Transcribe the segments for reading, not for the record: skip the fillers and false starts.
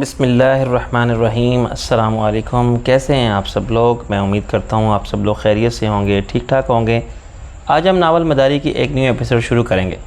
बिस्मिल्लाहिर्रहमानिर्रहीम। अस्सलाम वालेकुम। कैसे हैं आप सब लोग? मैं उम्मीद करता हूँ आप सब लोग खैरियत से होंगे, ठीक ठाक होंगे। आज हम नावल मदारी की एक न्यू एपिसोड शुरू करेंगे।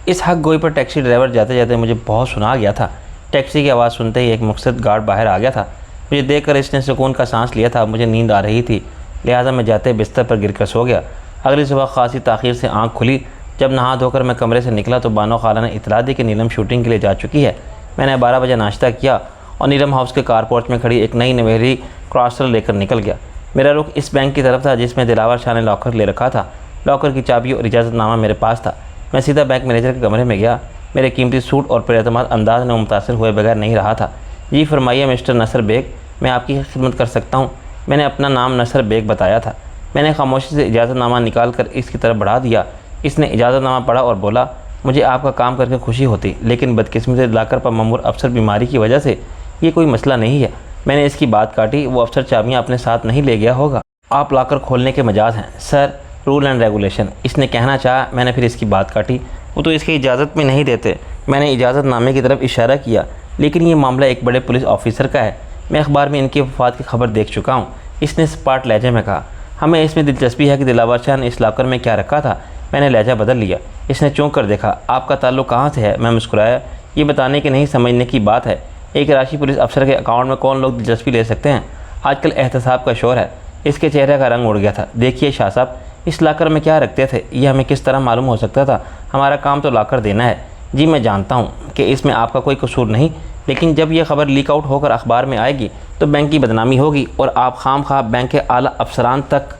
इस हक गोई पर टैक्सी ड्राइवर जाते जाते मुझे बहुत सुना गया था। टैक्सी की आवाज़ सुनते ही एक मुक़्सद गार्ड बाहर आ गया था। मुझे देखकर इसने सुकून का सांस लिया था। मुझे नींद आ रही थी, लिहाजा मैं जाते बिस्तर पर गिरकर सो गया। अगली सुबह खासी ताख़ीर से आँख खुली। जब नहा धोकर मैं कमरे से निकला तो बानो खाला ने इतला दी कि नीलम शूटिंग के लिए जा चुकी है। मैंने 12 बजे नाश्ता किया और नीलम हाउस के कारपोर्च में खड़ी एक नई नवेली क्रॉसर लेकर निकल गया। मेरा रुख इस बैंक की तरफ था जिसमें दिलावर शाह ने लॉकर ले रखा था। लॉकर की चाबी और इजाज़तनामा मेरे पास था। मैं सीधा बैंक मैनेजर के कमरे में गया। मेरे कीमती सूट और पुरएतमाद अंदाज ने मुतासर हुए बगैर नहीं रहा था। जी फरमाइए मिस्टर नसर बेग, मैं आपकी खिदमत कर सकता हूँ। मैंने अपना नाम नसर बेग बताया था। मैंने खामोशी से इजाज़तनामा निकाल कर इसकी तरफ बढ़ा दिया। इसने इजाज़तनामा पढ़ा और बोला, मुझे आपका काम करके खुशी होती, लेकिन बदकिस्मती से लाकर पर ममूर अफसर बीमारी की वजह से ये कोई मसला नहीं है। मैंने इसकी बात काटी। वो अफसर चाबियाँ अपने साथ नहीं ले गया होगा। आप लाकर खोलने के मजाज हैं सर, रूल एंड रेगुलेशन, इसने कहना चाहा। मैंने फिर इसकी बात काटी। वो तो इसकी इजाज़त में नहीं देते। मैंने इजाज़तनामे की तरफ इशारा किया, लेकिन ये मामला एक बड़े पुलिस ऑफिसर का है। मैं अखबार में इनकी वफ़ात की खबर देख चुका हूँ। इसने स्पाट लहजे में कहा। हमें इसमें दिलचस्पी है कि दिलावर शाह ने इस लॉकर में क्या रखा था। मैंने लहजा बदल लिया। इसने चौंक कर देखा। आपका ताल्लुक़ कहाँ से है? मैं मुस्कुराया। ये बताने की नहीं, समझने की बात है। एक राशि पुलिस अफसर के अकाउंट में कौन लोग दिलचस्पी ले सकते हैं? आजकल एहतसाब का शोर है। इसके चेहरे का रंग उड़ गया था। देखिए शाह साहब, इस लॉकर में क्या रखते थे ये हमें किस तरह मालूम हो सकता था? हमारा काम तो लॉकर देना है। जी मैं जानता हूँ कि इसमें आपका कोई कसूर नहीं, लेकिन जब यह खबर लीक आउट होकर अखबार में आएगी तो बैंक की बदनामी होगी और आप खाम खा बैंक के आला अफसरान तक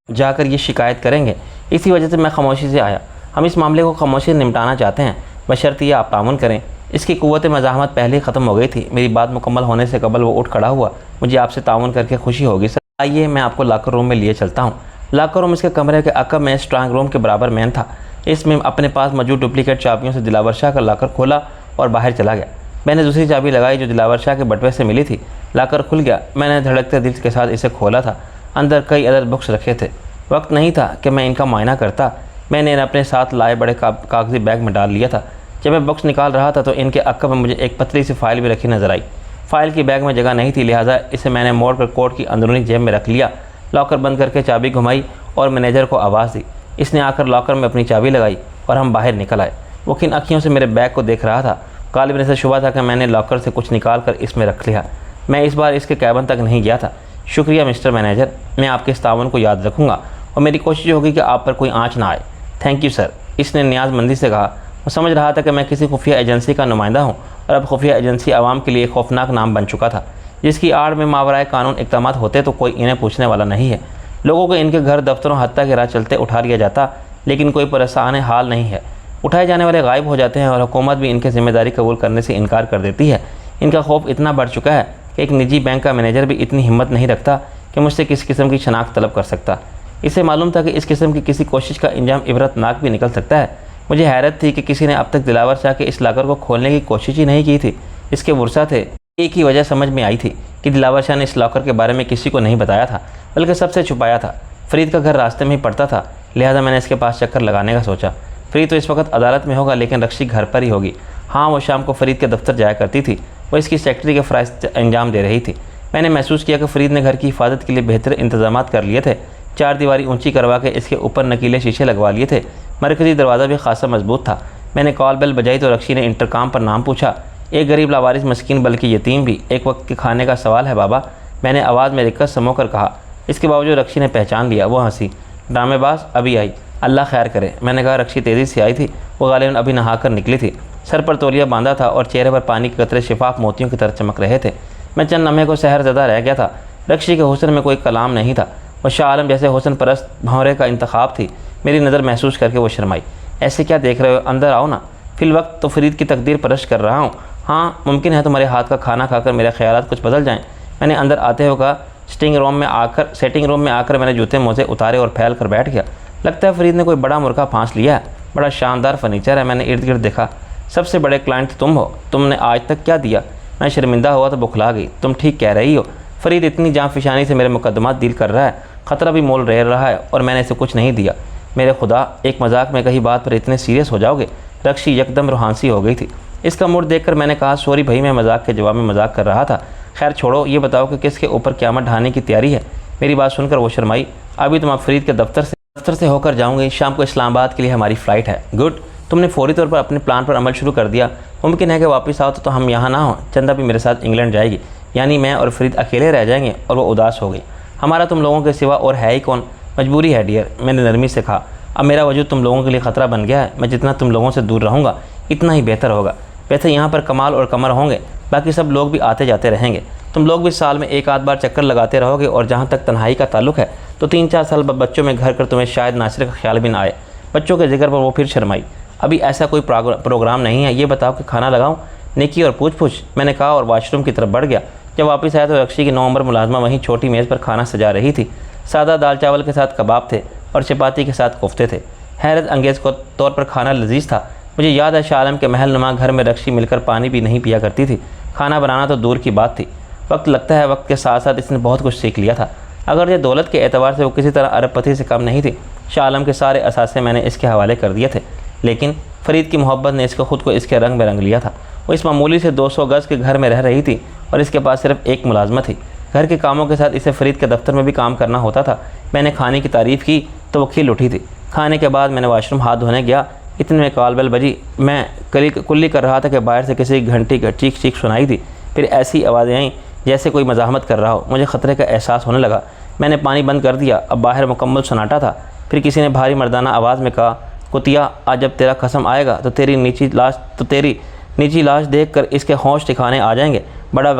जाकर ये शिकायत करेंगे। इसी वजह से मैं खामोशी से आया। हम इस मामले को खामोशी से निपटाना चाहते हैं, बशर्ते ये आप तामुन करें। इसकी क़ुव्वत मज़ाहमत पहले ही ख़त्म हो गई थी। मेरी बात मुकम्मल होने से कबल वो उठ खड़ा हुआ। मुझे आपसे ताउन करके खुशी होगी सर। आइए मैं आपको लॉकर रूम में लिए चलता हूँ। लॉकर रूम इसके कमरे के अकब में स्ट्रांग रूम के बराबर मैन था। इसमें अपने पास मौजूद डुप्लीकेट चाबियों से दिलावर शाह का लॉकर खोला और बाहर चला गया। मैंने दूसरी चाबी लगाई जो दिलावर शाह के बटवे से मिली थी। लॉकर खुल गया। मैंने धड़कते दिल के साथ इसे खोला था। अंदर कई अदद बुक्स रखे थे। वक्त नहीं था कि मैं इनका मुआयना करता। मैंने इन्हें अपने साथ लाए बड़े कागजी बैग में डाल लिया था। जब मैं बॉक्स निकाल रहा था तो इनके अक्ब में मुझे एक पतली सी फाइल भी रखी नजर आई। फाइल की बैग में जगह नहीं थी, लिहाजा इसे मैंने मोड़ कर कोट की अंदरूनी जेब में रख लिया। लॉकर बंद करके चाबी घुमाई और मैनेजर को आवाज़ दी। इसने आकर लॉकर में अपनी चाबी लगाई और हम बाहर निकल आए। वो किन अखियों से मेरे बैग को देख रहा था। गालिब ने से शुबा था कि मैंने लॉकर से कुछ निकाल कर इसमें रख लिया। मैं इस बार इसके कैबिन तक नहीं गया था। शुक्रिया मिस्टर मैनेजर, मैं आपके इस ताउन को याद रखूँगा और मेरी कोशिश होगी कि आप पर कोई आँच ना आए। थैंक यू सर, इसने नियाज़मंदी से कहा। मैं समझ रहा था कि मैं किसी खुफिया एजेंसी का नुमाइंदा हूँ और अब खुफिया एजेंसी आवाम के लिए खौफनाक नाम बन चुका था, जिसकी आड़ में मावराए कानून इक़दाम होते तो कोई इन्हें पूछने वाला नहीं है। लोगों को इनके घर दफ्तरों हत्ता के राह चलते उठा लिया जाता, लेकिन कोई परेशान हाल नहीं है। उठाए जाने वाले गायब हो जाते हैं और हुकूमत भी इनकी जिम्मेदारी कबूल करने से इनकार कर देती है। इनका खौफ इतना बढ़ चुका है कि एक निजी बैंक का मैनेजर भी इतनी हिम्मत नहीं रखता कि मुझसे किसी किस्म की शनाख्त तलब कर सकता। इसे मालूम था कि इस किस्म की किसी कोशिश का इंजाम इबरतनाक भी निकल सकता है। मुझे हैरत थी कि किसी ने अब तक दिलावर शाह के इस लॉकर को खोलने की कोशिश ही नहीं की थी। इसके वर्षा थे। एक ही वजह समझ में आई थी कि दिलावर शाह ने इस लॉकर के बारे में किसी को नहीं बताया था, बल्कि सबसे छुपाया था। फरीद का घर रास्ते में ही पड़ता था, लिहाजा मैंने इसके पास चक्कर लगाने का सोचा। फरीद तो इस वक्त अदालत में होगा, लेकिन रक्षी घर पर ही होगी। हाँ, वो शाम को फरीद के दफ्तर जाया करती थी। वो इसकी सेक्रेटरी के फ़राइज़ अंजाम दे रही थी। मैंने महसूस किया कि फरीद ने घर की हिफाजत के लिए बेहतर इंतजाम कर लिए थे। 4 दीवारी ऊंची करवा के इसके ऊपर नकीले शीशे लगवा लिए थे। मरकज़ी दरवाज़ा भी खासा मजबूत था। मैंने कॉल बेल बजाई तो रक्षी ने इंटरकॉम पर नाम पूछा। एक गरीब लावारिस मस्कीन बल्कि यतीम भी, एक वक्त के खाने का सवाल है बाबा, मैंने आवाज़ में दिक्कत समो कर कहा। इसके बावजूद रक्षी ने पहचान लिया। वो हंसी। ड्रामेबाज अभी आई, अल्लाह खैर करे। मैंने कहा। रक्षी तेज़ी से आई थी। वो गालिबन अभी नहा कर निकली थी। सर पर तौलिया बांधा था और चेहरे पर पानी के कतरे शिफाफ मोतियों की तरह चमक रहे थे। मैं चंद लम्हे को सहर ज़दा रह गया था। रक्षी के हुस्न में कोई कलाम नहीं था। वह शाह आलम जैसे हुस्न परस्त भंवरे का इंतखाब थी। मेरी नज़र महसूस करके वो शर्माई। ऐसे क्या देख रहे हो, अंदर आओ ना। फिल वक्त तो फरीद की तकदीर परस्त कर रहा हूँ। हाँ, मुमकिन है तुम्हारे हाथ का खाना खाकर मेरे ख्यालात कुछ बदल जाएँ। मैंने अंदर आते हुए कहा। सेटिंग रूम में आकर मैंने जूते मोजे उतारे और फैल कर बैठ गया। लगता है फरीद ने कोई बड़ा मुर्गा फांस लिया है। बड़ा शानदार फर्नीचर है। मैंने इर्द गिर्द देखा। सबसे बड़े क्लाइंट तुम हो। तुमने आज तक क्या दिया? मैं शर्मिंदा हुआ तो बुखला गई। तुम ठीक कह रही हो। फरीद इतनी जाँफिशानी से मेरे मुकदमा डील कर रहा है, ख़तरा भी मोल रह रहा है और मैंने इसे कुछ नहीं दिया। मेरे खुदा, एक मजाक में कही बात पर इतने सीरियस हो जाओगे? रक्षी यकदम रूहानसी हो गई थी। इसका मूड देखकर मैंने कहा, सॉरी भाई, मैं मजाक के जवाब में मजाक कर रहा था। खैर छोड़ो, ये बताओ कि किसके ऊपर क़यामत ढाने की तैयारी है। मेरी बात सुनकर वो शर्माई। अभी तुम फरीद के दफ्तर से होकर जाऊँगी, शाम को इस्लामाबाद के लिए हमारी फ़्लाइट है। गुड, तुमने फौरी तौर पर अपने प्लान पर अमल शुरू कर दिया। मुमकिन है कि वापस आओ तो हम यहाँ ना हों। चंदा भी मेरे साथ इंग्लैंड जाएगी, यानी मैं और फरीद अकेले रह जाएंगे। और वो उदास हो गई। हमारा तुम लोगों के सिवा और है ही कौन? मजबूरी है डियर, मैंने नरमी से कहा। अब मेरा वजूद तुम लोगों के लिए ख़तरा बन गया है। मैं जितना तुम लोगों से दूर रहूँगा इतना ही बेहतर होगा। वैसे यहाँ पर कमाल और कमर होंगे, बाकी सब लोग भी आते जाते रहेंगे। तुम लोग भी साल में एक आध बार चक्कर लगाते रहोगे। और जहाँ तक तन्हाई का ताल्लुक है तो 3-4 साल बाद बच्चों में घर कर तुम्हें शायद नासिर का ख्याल भी ना आए। बच्चों के जिक्र पर वो फिर शर्माई। अभी ऐसा कोई प्रोग्राम नहीं है। ये बताओ कि खाना लगाऊं? नेकी और पूछ मैंने कहा और वाशरूम की तरफ बढ़ गया। जब वापस आया तो रक्षी की 9 नंबर मुलाजमा वहीं छोटी मेज़ पर खाना सजा रही थी। सादा दाल चावल के साथ कबाब थे और चपाती के साथ कोफ्ते थे। हैरत अंगेज़ तौर पर खाना लजीज था। मुझे याद है शाह आलम के महल नुमा घर में रक्षी मिलकर पानी भी नहीं पिया करती थी। खाना बनाना तो दूर की बात थी। वक्त लगता है वक्त के साथ साथ इसने बहुत कुछ सीख लिया था। अगर ये दौलत के एतबार से वो किसी तरह अरबपति से कम नहीं थी। शाह आलम के सारे असासे मैंने इसके हवाले कर दिए थे, लेकिन फ़रीद की मोहब्बत ने इसको खुद को इसके रंग में रंग लिया था। वो इस मामूली से 200 गज़ के घर में रह रही थी और इसके पास सिर्फ एक मुलाजमत थी। घर के कामों के साथ इसे फ़रीद के दफ्तर में भी काम करना होता था। मैंने खाने की तारीफ़ की तो वो खिल उठी थी। खाने के बाद मैंने वाशरूम हाथ धोने गया। इतने में कॉल बेल बजी। मैं कुल्ली कर रहा था कि बाहर से किसी घंटी का चीख चीख सुनाई थी। फिर ऐसी आवाज़ें आईं जैसे कोई मज़ाहमत कर रहा हो। मुझे ख़तरे का एहसास होने लगा। मैंने पानी बंद कर दिया। अब बाहर मुकम्मल सन्नाटा था। फिर किसी ने भारी मर्दाना आवाज़ में कहा, कुतिया, आज जब तेरा कसम आएगा तो तेरी नीची लाश देखकर इसके होश ठिकाने आ जाएंगे। बड़ा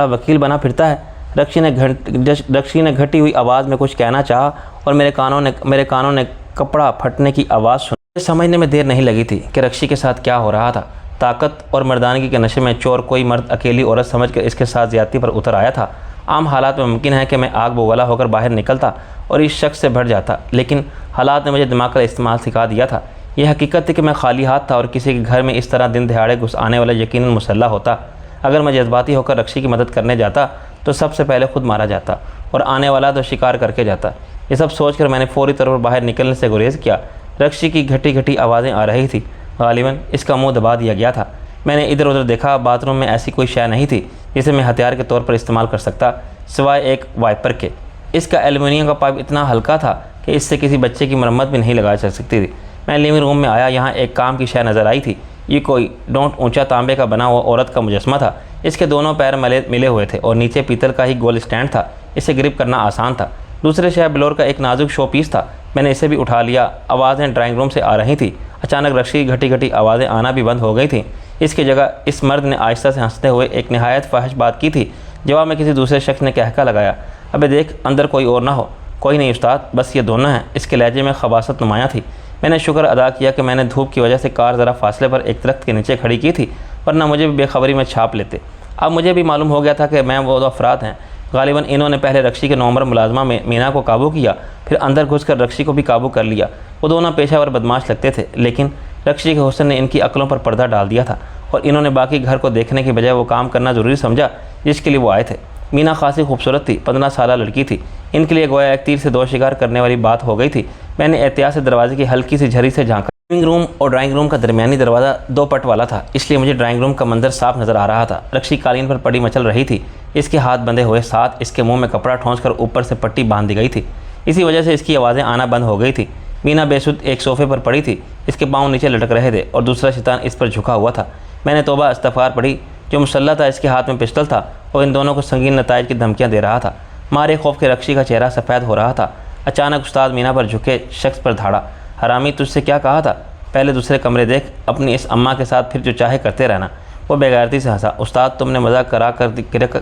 वकील बना फिरता है। रक्षी ने घटी हुई आवाज़ में कुछ कहना चाहा और मेरे कानों ने कपड़ा फटने की आवाज़ सुनी। समझने में देर नहीं लगी थी कि रक्षी के साथ क्या हो रहा था। ताकत और मर्दानगी के नशे में चोर कोई मर्द अकेली औरत समझकर इसके साथ ज़्यादती पर उतर आया था। आम हालात में मुमकिन है कि मैं आग बोगला होकर बाहर निकलता और इस शख्स से भर जाता, लेकिन हालात ने मुझे दिमाग का इस्तेमाल सिखा दिया था। यह हकीकत थी कि मैं खाली हाथ था और किसी के घर में इस तरह दिन दिहाड़े घुस आने वाला यकीनन मुसल्ला होता। अगर मैं जज्बाती होकर रक्षी की मदद करने जाता तो सबसे पहले खुद मारा जाता और आने वाला तो शिकार करके जाता। ये सब सोचकर मैंने फौरी तौर पर बाहर निकलने से गुरेज किया। रक्षी की घटी घटी आवाज़ें आ रही थी। गालिबन इसका मुंह दबा दिया गया था। मैंने इधर उधर देखा। बाथरूम में ऐसी कोई शय नहीं थी जिसे मैं हथियार के तौर पर इस्तेमाल कर सकता, सिवाय एक वाइपर के। इसका एल्युमिनियम का पाइप इतना हल्का था कि इससे किसी बच्चे की मरम्मत भी नहीं लगाई जा सकती थी। मैं लिविंग रूम में आया। यहाँ एक काम की शय नज़र आई थी। ये कोई डोंट ऊंचा तांबे का बना हुआ औरत का मुजस्मा था। इसके दोनों पैर मिले हुए थे और नीचे पीतल का ही गोल स्टैंड था। इसे ग्रिप करना आसान था। दूसरे शय बिलोर का एक नाजुक शो पीस था। मैंने इसे भी उठा लिया। आवाज़ें ड्राइंग रूम से आ रही थी। अचानक रक्षी की घटी घटी आवाज़ें आना भी बंद हो गई थी। इसकी जगह इस मर्द ने आहिस्ता से हंसते हुए एक नहायत फाहिश बात की थी। जवाब में किसी दूसरे शख्स ने कहका लगाया, अबे देख, अंदर कोई और ना हो। कोई नहीं उस्ताद, बस ये दोनों हैं। इसके लहजे में खबासत नुमाया थी। मैंने शुक्र अदा किया कि मैंने धूप की वजह से कार ज़रा फासले पर एक दरख्त के नीचे खड़ी की थी, वरना मुझे भी बेखबरी में छाप लेते। अब मुझे भी मालूम हो गया था कि मैं वो अफराद हैं। गालिबन इन्होंने पहले रक्षी के 9 नंबर मुलाजमा में मीना को काबू किया, फिर अंदर घुसकर रक्षी को भी काबू कर लिया। वो दोनों पेशावर बदमाश लगते थे, लेकिन रक्षी के हुस्न ने इनकी अक्लों पर पर्दा डाल दिया था और इन्होंने बाकी घर को देखने के बजाय वो काम करना ज़रूरी समझा जिसके लिए वो आए थे। मीना खासी खूबसूरत थी, 15 साल लड़की थी। इनके लिए गोया एक तीर से 2 शिकार करने वाली बात हो गई थी। मैंने एहतियात से दरवाजे की हल्की सी झरी से झांका। लिविंग रूम और ड्राइंग रूम का दरमियानी दरवाज़ा 2 पट वाला था, इसलिए मुझे ड्राइंग रूम का मंजर साफ नज़र आ रहा था। रक्षी कालीन पर पड़ी मचल रही थी। इसके हाथ बंधे हुए, साथ इसके मुंह में कपड़ा ठोंसकर ऊपर से पट्टी बांध दी गई थी। इसी वजह से इसकी आवाज़ें आना बंद हो गई थी। मीना बेसुध एक सोफ़े पर पड़ी थी। इसके पाँव नीचे लटक रहे थे और दूसरा शैतान इस पर झुका हुआ था। मैंने तौबा इस्तग़फ़ार पढ़ी। जो मुसल्ला था इसके हाथ में पिस्टल था और इन दोनों को संगीन नताइज की धमकियाँ दे रहा था। मारे खौफ के रक्षी का चेहरा सफ़ेद हो रहा था। अचानक उस्ताद मीना पर झुके शख्स पर धाड़ा, हरामी, तुझसे क्या कहा था? पहले दूसरे कमरे देख, अपनी इस अम्मा के साथ फिर जो चाहे करते रहना। वो बेगैरती से हंसा। उस्ताद, तुमने मजाक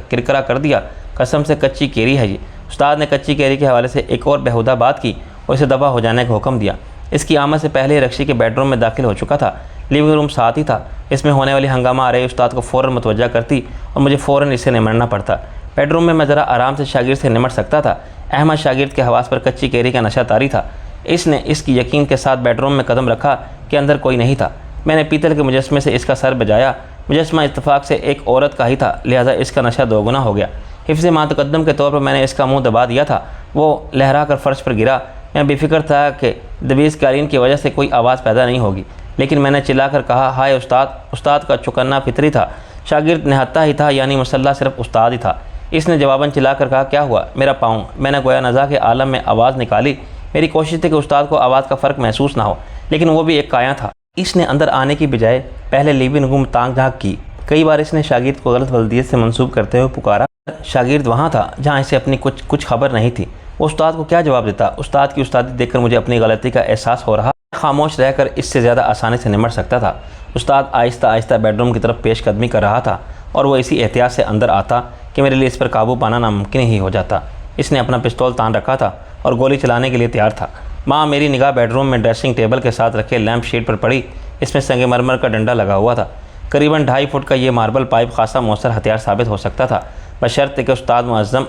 किरकरा कर दिया। कसम से कच्ची केरी है जी। उस्ताद ने कच्ची केरी के हवाले से एक और बेहुदा बात की और इसे दफ़ा हो जाने का हुक्म दिया। इसकी आमद से पहले रक्षी के बेडरूम में दाखिल हो चुका था। लिविंग रूम साथ ही था। इसमें होने वाली हंगामा आ रही उस्ताद को फ़ौरन मुतवज्जा करती और मुझे फ़ौरन इससे निमटना पड़ता। बेडरूम में मैं ज़रा आराम से शागिर्द से निमट सकता था। अहमद शागिर्द के हवास पर कच्ची केरी का नशा तारी था। इसने इसकी यकीन के साथ बेडरूम में कदम रखा कि अंदर कोई नहीं था। मैंने पीतल के मुजस्मे से इसका सर बजाया। मुजस्मा इत्तफाक से एक औरत का ही था, लिहाजा इसका नशा दोगुना हो गया। हिफ्ज़ मातकद्दम के तौर पर मैंने इसका मुंह दबा दिया था। वो लहरा कर फर्श पर गिरा। मैं बेफिक्र था कि दबीज़ कालीन की वजह से कोई आवाज़ पैदा नहीं होगी। लेकिन मैंने चिल्लाकर कहा, हाय उस्ताद। उस्ताद का चौकन्ना फितरी था, शागिर्द निहत्ता ही था, यानी मुसल्ला सिर्फ उस्ताद ही था। इसने जवाबन चिल्लाकर कहा, क्या हुआ? मेरा पाँव। मैंने गोया नज़ा के आलम में आवाज़ निकाली। मेरी कोशिश थी कि उस्ताद को आवाज़ का फ़र्क महसूस ना हो, लेकिन वो भी एक काया था। इसने अंदर आने की बजाय पहले लिविंग रूम ताक झाँक की। कई बार इसने शागिर्द को गलत बल्दियत से मंसूब करते हुए पुकारा। शागिर्द वहाँ था जहाँ इसे अपनी कुछ खबर नहीं थी। वो उस्ताद को क्या जवाब देता? उस्ताद की उस्तादी देखकर मुझे अपनी गलती का एहसास हो रहा। खामोश रहकर इससे ज़्यादा आसानी से निमट सकता था। उस्ताद आहिस्ता आहिस्ता बेडरूम की तरफ पेशकदमी कर रहा था और वो इसी एहतियात से अंदर आता कि मेरे लिए इस पर काबू पाना नामुमकिन ही हो जाता। इसने अपना पिस्तौल तान रखा था और गोली चलाने के लिए तैयार था। माँ मेरी निगाह बेडरूम में ड्रेसिंग टेबल के साथ रखे लैंप शेड पर पड़ी। इसमें संगमरमर का डंडा लगा हुआ था। करीबन 2.5 फुट का ये मार्बल पाइप खासा मौसर हथियार साबित हो सकता था, बशर्ते कि उस्ताद मुअज़्ज़म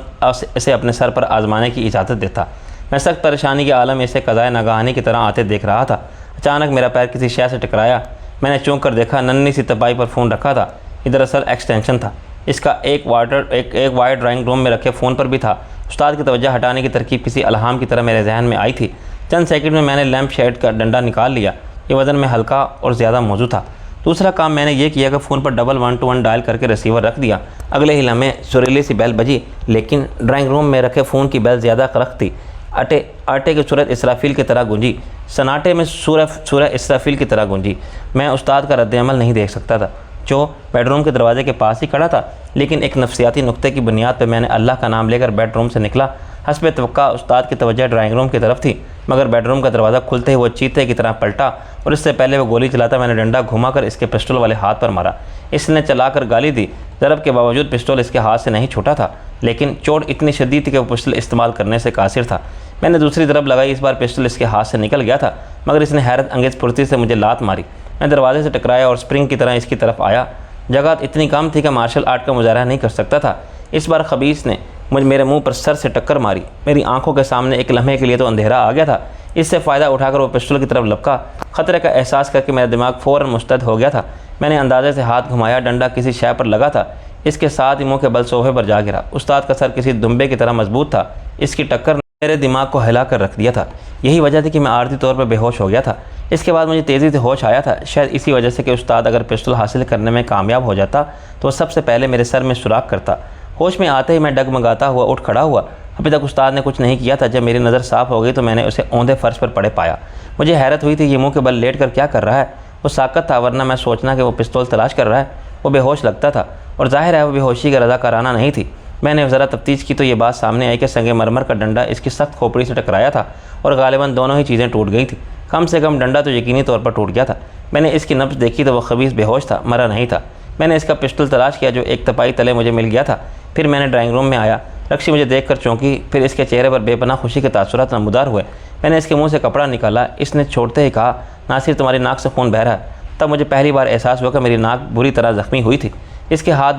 इसे अपने सर पर आजमाने की इजाज़त देता। मैं सख्त परेशानी के आलम में इसे कज़ाए नागहानी की तरह आते देख रहा था। अचानक मेरा पैर किसी शय से टकराया। मैंने चौंक कर देखा, नन्ही सी तपाई पर फ़ोन रखा था। ये दरअसल एक्सटेंशन था। इसका एक वायर ड्राइंग रूम में रखे फ़ोन पर भी था। उस्ताद की तवज्जो हटाने की तरकीब किसी अलहाम की तरह मेरे जहन में आई थी। चंद सेकंड में मैंने लैंप शेड का डंडा निकाल लिया। ये वज़न में हल्का और ज़्यादा मौजूद था। दूसरा काम मैंने ये किया कि फ़ोन पर डबल 121 डायल करके रिसीवर रख दिया। अगले ही लम्हे सुरीली सी बेल बजी, लेकिन ड्राइंग रूम में रखे फ़ोन की बेल ज़्यादा करख्त थी। आटे की सूरत इसराफील की तरह गूंजी। सन्नाटे में सूरह इसराफील की तरह गूंजी। मैं उस्ताद का रद्द-ए-अमल नहीं देख सकता था, जो बेडरूम के दरवाजे के पास ही खड़ा था। लेकिन एक नफ्सियाती नुक्ते की बुनियाद पर मैंने अल्लाह का नाम लेकर बेडरूम से निकला। हस्ब तवक्का उस्ताद की तवज्जो ड्राइंग रूम की तरफ थी, मगर बेडरूम का दरवाज़ा खुलते ही वो चीते की तरह पलटा और इससे पहले वो गोली चलाता मैंने डंडा घुमाकर इसके पिस्टल वाले हाथ पर मारा। इसने चलाकर गाली दी। ज़रब के बावजूद पिस्टल इसके हाथ से नहीं छूटा था, लेकिन चोट इतनी शदीद थी कि वो पिस्टल इस्तेमाल करने से कासिर था। मैंने दूसरी तरफ लगाई। इस बार पिस्टल इसके हाथ से निकल गया था, मगर इसने हैरत अंगेज़ फुर्ती से मुझे लात मारी। मैं दरवाजे से टकराया और स्प्रिंग की तरह इसकी तरफ आया। जगह इतनी कम थी कि मार्शल आर्ट का मुजाहरा नहीं कर सकता था। इस बार खबीस ने मेरे मुंह पर सर से टक्कर मारी। मेरी आंखों के सामने एक लम्हे के लिए तो अंधेरा आ गया था। इससे फ़ायदा उठाकर वो पिस्टल की तरफ लपका। ख़तरे का एहसास करके मेरा दिमाग फ़ौरन मुस्तैद हो गया था। मैंने अंदाजे से हाथ घुमाया। डंडा किसी शय पर लगा था। इसके साथ ही मुँह के बल सोफे पर जा गिरा। उस्ताद का सर किसी दुम्बे की तरह मजबूत था। इसकी टक्कर मेरे दिमाग को हिला कर रख दिया था। यही वजह थी कि मैं आर्जी तौर पर बेहोश हो गया था। इसके बाद मुझे तेज़ी से होश आया था, शायद इसी वजह से कि उस्ताद अगर पिस्टल हासिल करने में कामयाब हो जाता तो सबसे पहले मेरे सर में सुराख करता। होश में आते ही मैं डगमगाता हुआ उठ खड़ा हुआ। अभी तक उस्ताद ने कुछ नहीं किया था। जब मेरी नज़र साफ़ हो गई तो मैंने उसे औंधे फर्श पर पड़े पाया। मुझे हैरत हुई थी, ये मुँह के बल लेट कर क्या कर रहा है। वो साकत था, वरना मैं सोचना कि वो पिस्तौल तलाश कर रहा है। वो बेहोश लगता था और जाहिर है वो बेहोशी का रज़ाकाराना नहीं थी। मैंने ज़रा तफ्तीश की तो ये बात सामने आई कि संगमरमर का डंडा इसकी सख्त खोपड़ी से टकराया था और गालिबन दोनों ही चीज़ें टूट गई थी। कम से कम डंडा तो यकीनी तौर पर टूट गया था। मैंने इसकी नब्ज़ देखी तो वह खबीस बेहोश था, मरा नहीं था। मैंने इसका पिस्टल तलाश किया जो एक तपाई तले मुझे मिल गया था। फिर मैंने ड्राइंग रूम में आया। रक्षी मुझे देखकर चौंकी। फिर इसके चेहरे पर बेपनाह खुशी के तासुरात नमूदार हुए। मैंने इसके मुंह से कपड़ा निकाला। इसने छोड़ते ही कहा, नासिर तुम्हारी नाक से खून बह रहा है। तब मुझे पहली बार एहसास हुआ कि मेरी नाक बुरी तरह ज़ख्मी हुई थी। इसके हाथ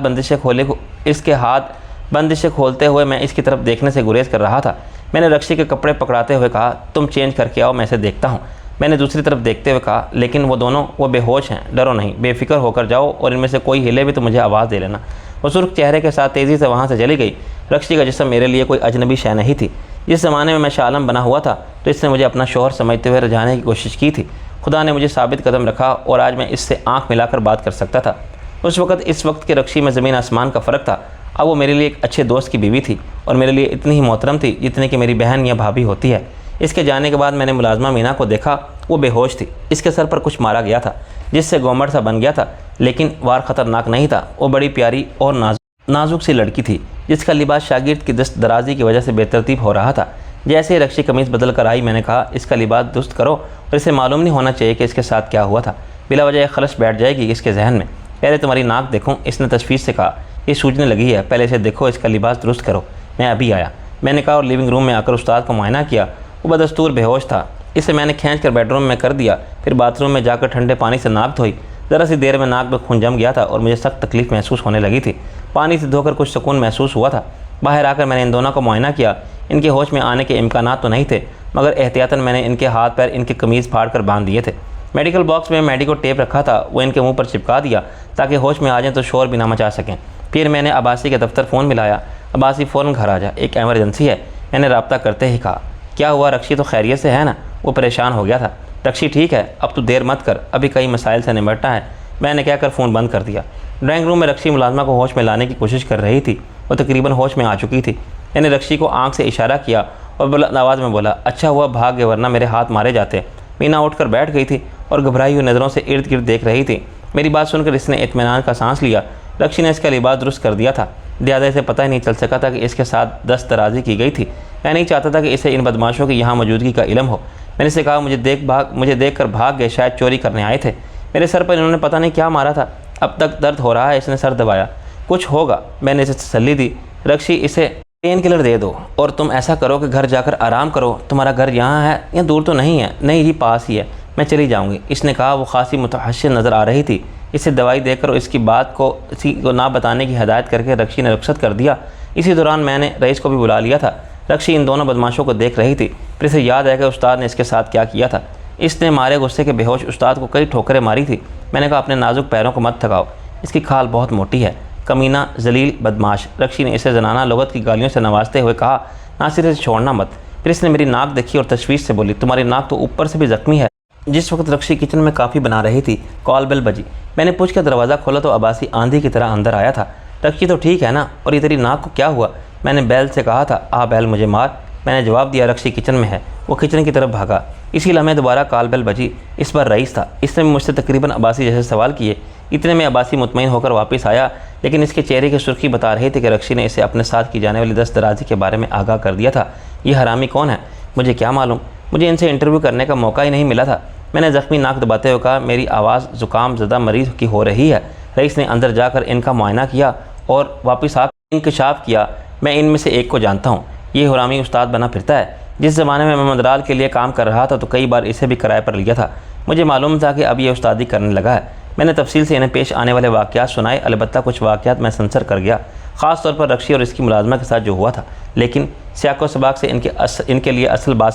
बंदिशें खोलते हुए मैं इसकी तरफ देखने से गुरेज कर रहा था। मैंने रक्षी के कपड़े पकड़ाते हुए कहा, तुम चेंज करके आओ, मैं इसे देखता हूँ। मैंने दूसरी तरफ देखते हुए कहा, लेकिन वो बेहोश हैं, डरो नहीं, बेफिक्र होकर जाओ और इनमें से कोई हिले भी तो मुझे आवाज़ दे लेना। वो सुर्ख चेहरे के साथ तेज़ी से वहाँ से चली गई। रक्षी का जिस्म मेरे लिए कोई अजनबी शय नहीं थी। जिस ज़माने में मैं शालम बना हुआ था तो इसने मुझे अपना शौहर समझते हुए रझाने की कोशिश की थी। खुदा ने मुझे साबित कदम रखा और आज मैं इससे आँख मिलाकर बात कर सकता था। इस वक्त के रक्षी में ज़मीन आसमान का फ़र्क था। अब वो मेरे लिए एक अच्छे दोस्त की बीवी थी और मेरे लिए इतनी ही मोहतरम थी जितनी कि मेरी बहन या भाभी होती है। इसके जाने के बाद मैंने मुलाजमा मीना को देखा। वो बेहोश थी। इसके सर पर कुछ मारा गया था जिससे गोमड़ सा बन गया था, लेकिन वार ख़तरनाक नहीं था। वो बड़ी प्यारी और नाजुक सी लड़की थी जिसका लिबास शागिर्द की दस्त दराजी की वजह से बेतरतीब हो रहा था। जैसे ही रक्षी कमीज़ बदल कर आई, मैंने कहा, इसका लिबास दुरुस्त करो और इसे मालूम नहीं होना चाहिए कि इसके साथ क्या हुआ था। बिला वजह एक खलश बैठ जाएगी इसके जहन में। पहले तुम्हारी नाक देखूँ, इसने तशवीश से कहा, ये सूझने लगी है, पहले इसे देखो, इसका लिबास दुरुस्त करो। मैं अभी आया, मैंने कहा और लिविंग रूम में आकर उस्ताद को मुआयना किया। वो बदस्तूर बेहोश था। इसे मैंने खींच कर बेडरूम में कर दिया। फिर बाथरूम में जाकर ठंडे पानी से नाक धोई। ज़रा सी देर में नाक में खून जम गया था और मुझे सख्त तकलीफ़ महसूस होने लगी थी। पानी से धोकर कुछ सुकून महसूस हुआ था। बाहर आकर मैंने इन दोनों का मुआयना किया। इनके होश में आने के इम्कानात तो नहीं थे, मगर एहतियातन मैंने इनके हाथ पैर इनकी कमीज़ फाड़ कर बांध दिए थे। मेडिकल बॉक्स में मेडिको टेप रखा था, वो इनके मुंह पर चिपका दिया ताकि होश में आ जाएं तो शोर भी ना मचा सकें। फिर मैंने अब्बासी के दफ्तर फ़ोन मिलाया। अब्बासी फ़ौरन घर आ जा, एक एमरजेंसी है। मैंने रब्ता करते ही कहा, क्या हुआ रक्षी, तो खैरियत से है ना? वो परेशान हो गया था। रक्षी ठीक है, अब तू देर मत कर, अभी कई मसाइल से निपटना है। मैंने कहकर फ़ोन बंद कर दिया। ड्राइंग रूम में रक्षी मुलाजमा को होश में लाने की कोशिश कर रही थी। वो तकरीबन होश में आ चुकी थी। मैंने रक्षी को आंख से इशारा किया और बुलंद आवाज़ में बोला, अच्छा हुआ भाग गए वरना मेरे हाथ मारे जाते। मीना उठकर बैठ गई थी और घबराई हुई नज़रों से इर्द गिर्द देख रही थी। मेरी बात सुनकर इसने इत्मीनान का सांस लिया। रक्षी ने इसका लिबास दुरुस्त कर दिया था। लिहाजा इसे पता ही नहीं चल सका था कि इसके साथ दस्त दराजी की गई थी। मैं नहीं चाहता था कि इसे इन बदमाशों की यहाँ मौजूदगी का इल्म हो। मैंने इसे कहा, मुझे देख कर भाग गए, शायद चोरी करने आए थे। मेरे सर पर इन्होंने पता नहीं क्या मारा था, अब तक दर्द हो रहा है। इसने सर दबाया। कुछ होगा, मैंने इसे तसल्ली दी। रक्षी, इसे पेन किलर दे दो और तुम ऐसा करो कि घर जाकर आराम करो। तुम्हारा घर यहाँ है या दूर तो नहीं है? नहीं जी, पास ही है, मैं चली जाऊँगी, इसने कहा। वो खासी मुतहश्शिन नज़र आ रही थी। इसे दवाई देकर और इसकी बात को किसी को ना बताने की हदायत करके रक्षी ने रुखसत कर दिया। इसी दौरान मैंने रईस को भी बुला लिया था। रक्षी इन दोनों बदमाशों को देख रही थी। फिर इसे याद आया कि उस्ताद ने इसके साथ क्या किया था। इसने मारे गुस्से के बेहोश उस्ताद को कई ठोकरें मारी थी। मैंने कहा, अपने नाजुक पैरों को मत थकाओ, इसकी खाल बहुत मोटी है। कमीना, जलील, बदमाश। रक्षी ने इसे जनाना लुगत की गालियों से नवाजते हुए कहा, नासिर इसे छोड़ना मत। फिर इसने मेरी नाक देखी और तशवीश से बोली, तुम्हारी नाक तो ऊपर से भी ज़ख्मी है। जिस वक्त रक्षी किचन में काफ़ी बना रही थी, कॉल बेल बजी। मैंने पूछ कर दरवाज़ा खोला तो अब्बासी आंधी की तरह अंदर आया था। रक्षी तो ठीक है ना, और ये तेरी नाक को क्या हुआ? मैंने बैल से कहा था, आ बैल मुझे मार। मैंने जवाब दिया, रक्षी किचन में है। वो किचन की तरफ भागा। इसी लम्हे दोबारा कॉल बेल बजी। इस बार रईस था। इसने मुझसे तकरीबन अब्बासी जैसे सवाल किए। इतने में अब्बासी मुतमईन होकर वापस आया, लेकिन इसके चेहरे की सुर्खी बता रही थी कि रक्षी ने इसे अपने साथ की जाने वाली दस्त दराजी के बारे में आगाह कर दिया था। ये हरामी कौन है? मुझे क्या मालूम, मुझे इनसे इंटरव्यू करने का मौका ही नहीं मिला था। मैंने ज़ख्मी नाक दबाते हुए कहा, मेरी आवाज़ ज़ुकाम ज़दा मरीज़ की हो रही है। रईस ने अंदर जाकर इनका मुआयना किया और वापस आकर इंकशाफ किया, मैं इनमें से एक को जानता हूँ। ये हरामी उस्ताद बना फिरता है। जिस ज़माने में मैं मदराल के लिए काम कर रहा था तो कई बार इसे भी किराए पर लिया था। मुझे मालूम था कि अब ये उस्तादी करने लगा है। मैंने तफसील से इन्हें पेश आने वाले वाक़यात सुनाए। अलबत्ता कुछ वाक़यात मैं सेंसर कर गया, ख़ास तौर पर रक्षी और इसकी मुलाजमा के साथ जो हुआ था। लेकिन सियाको सबाक से इनके लिए असल बात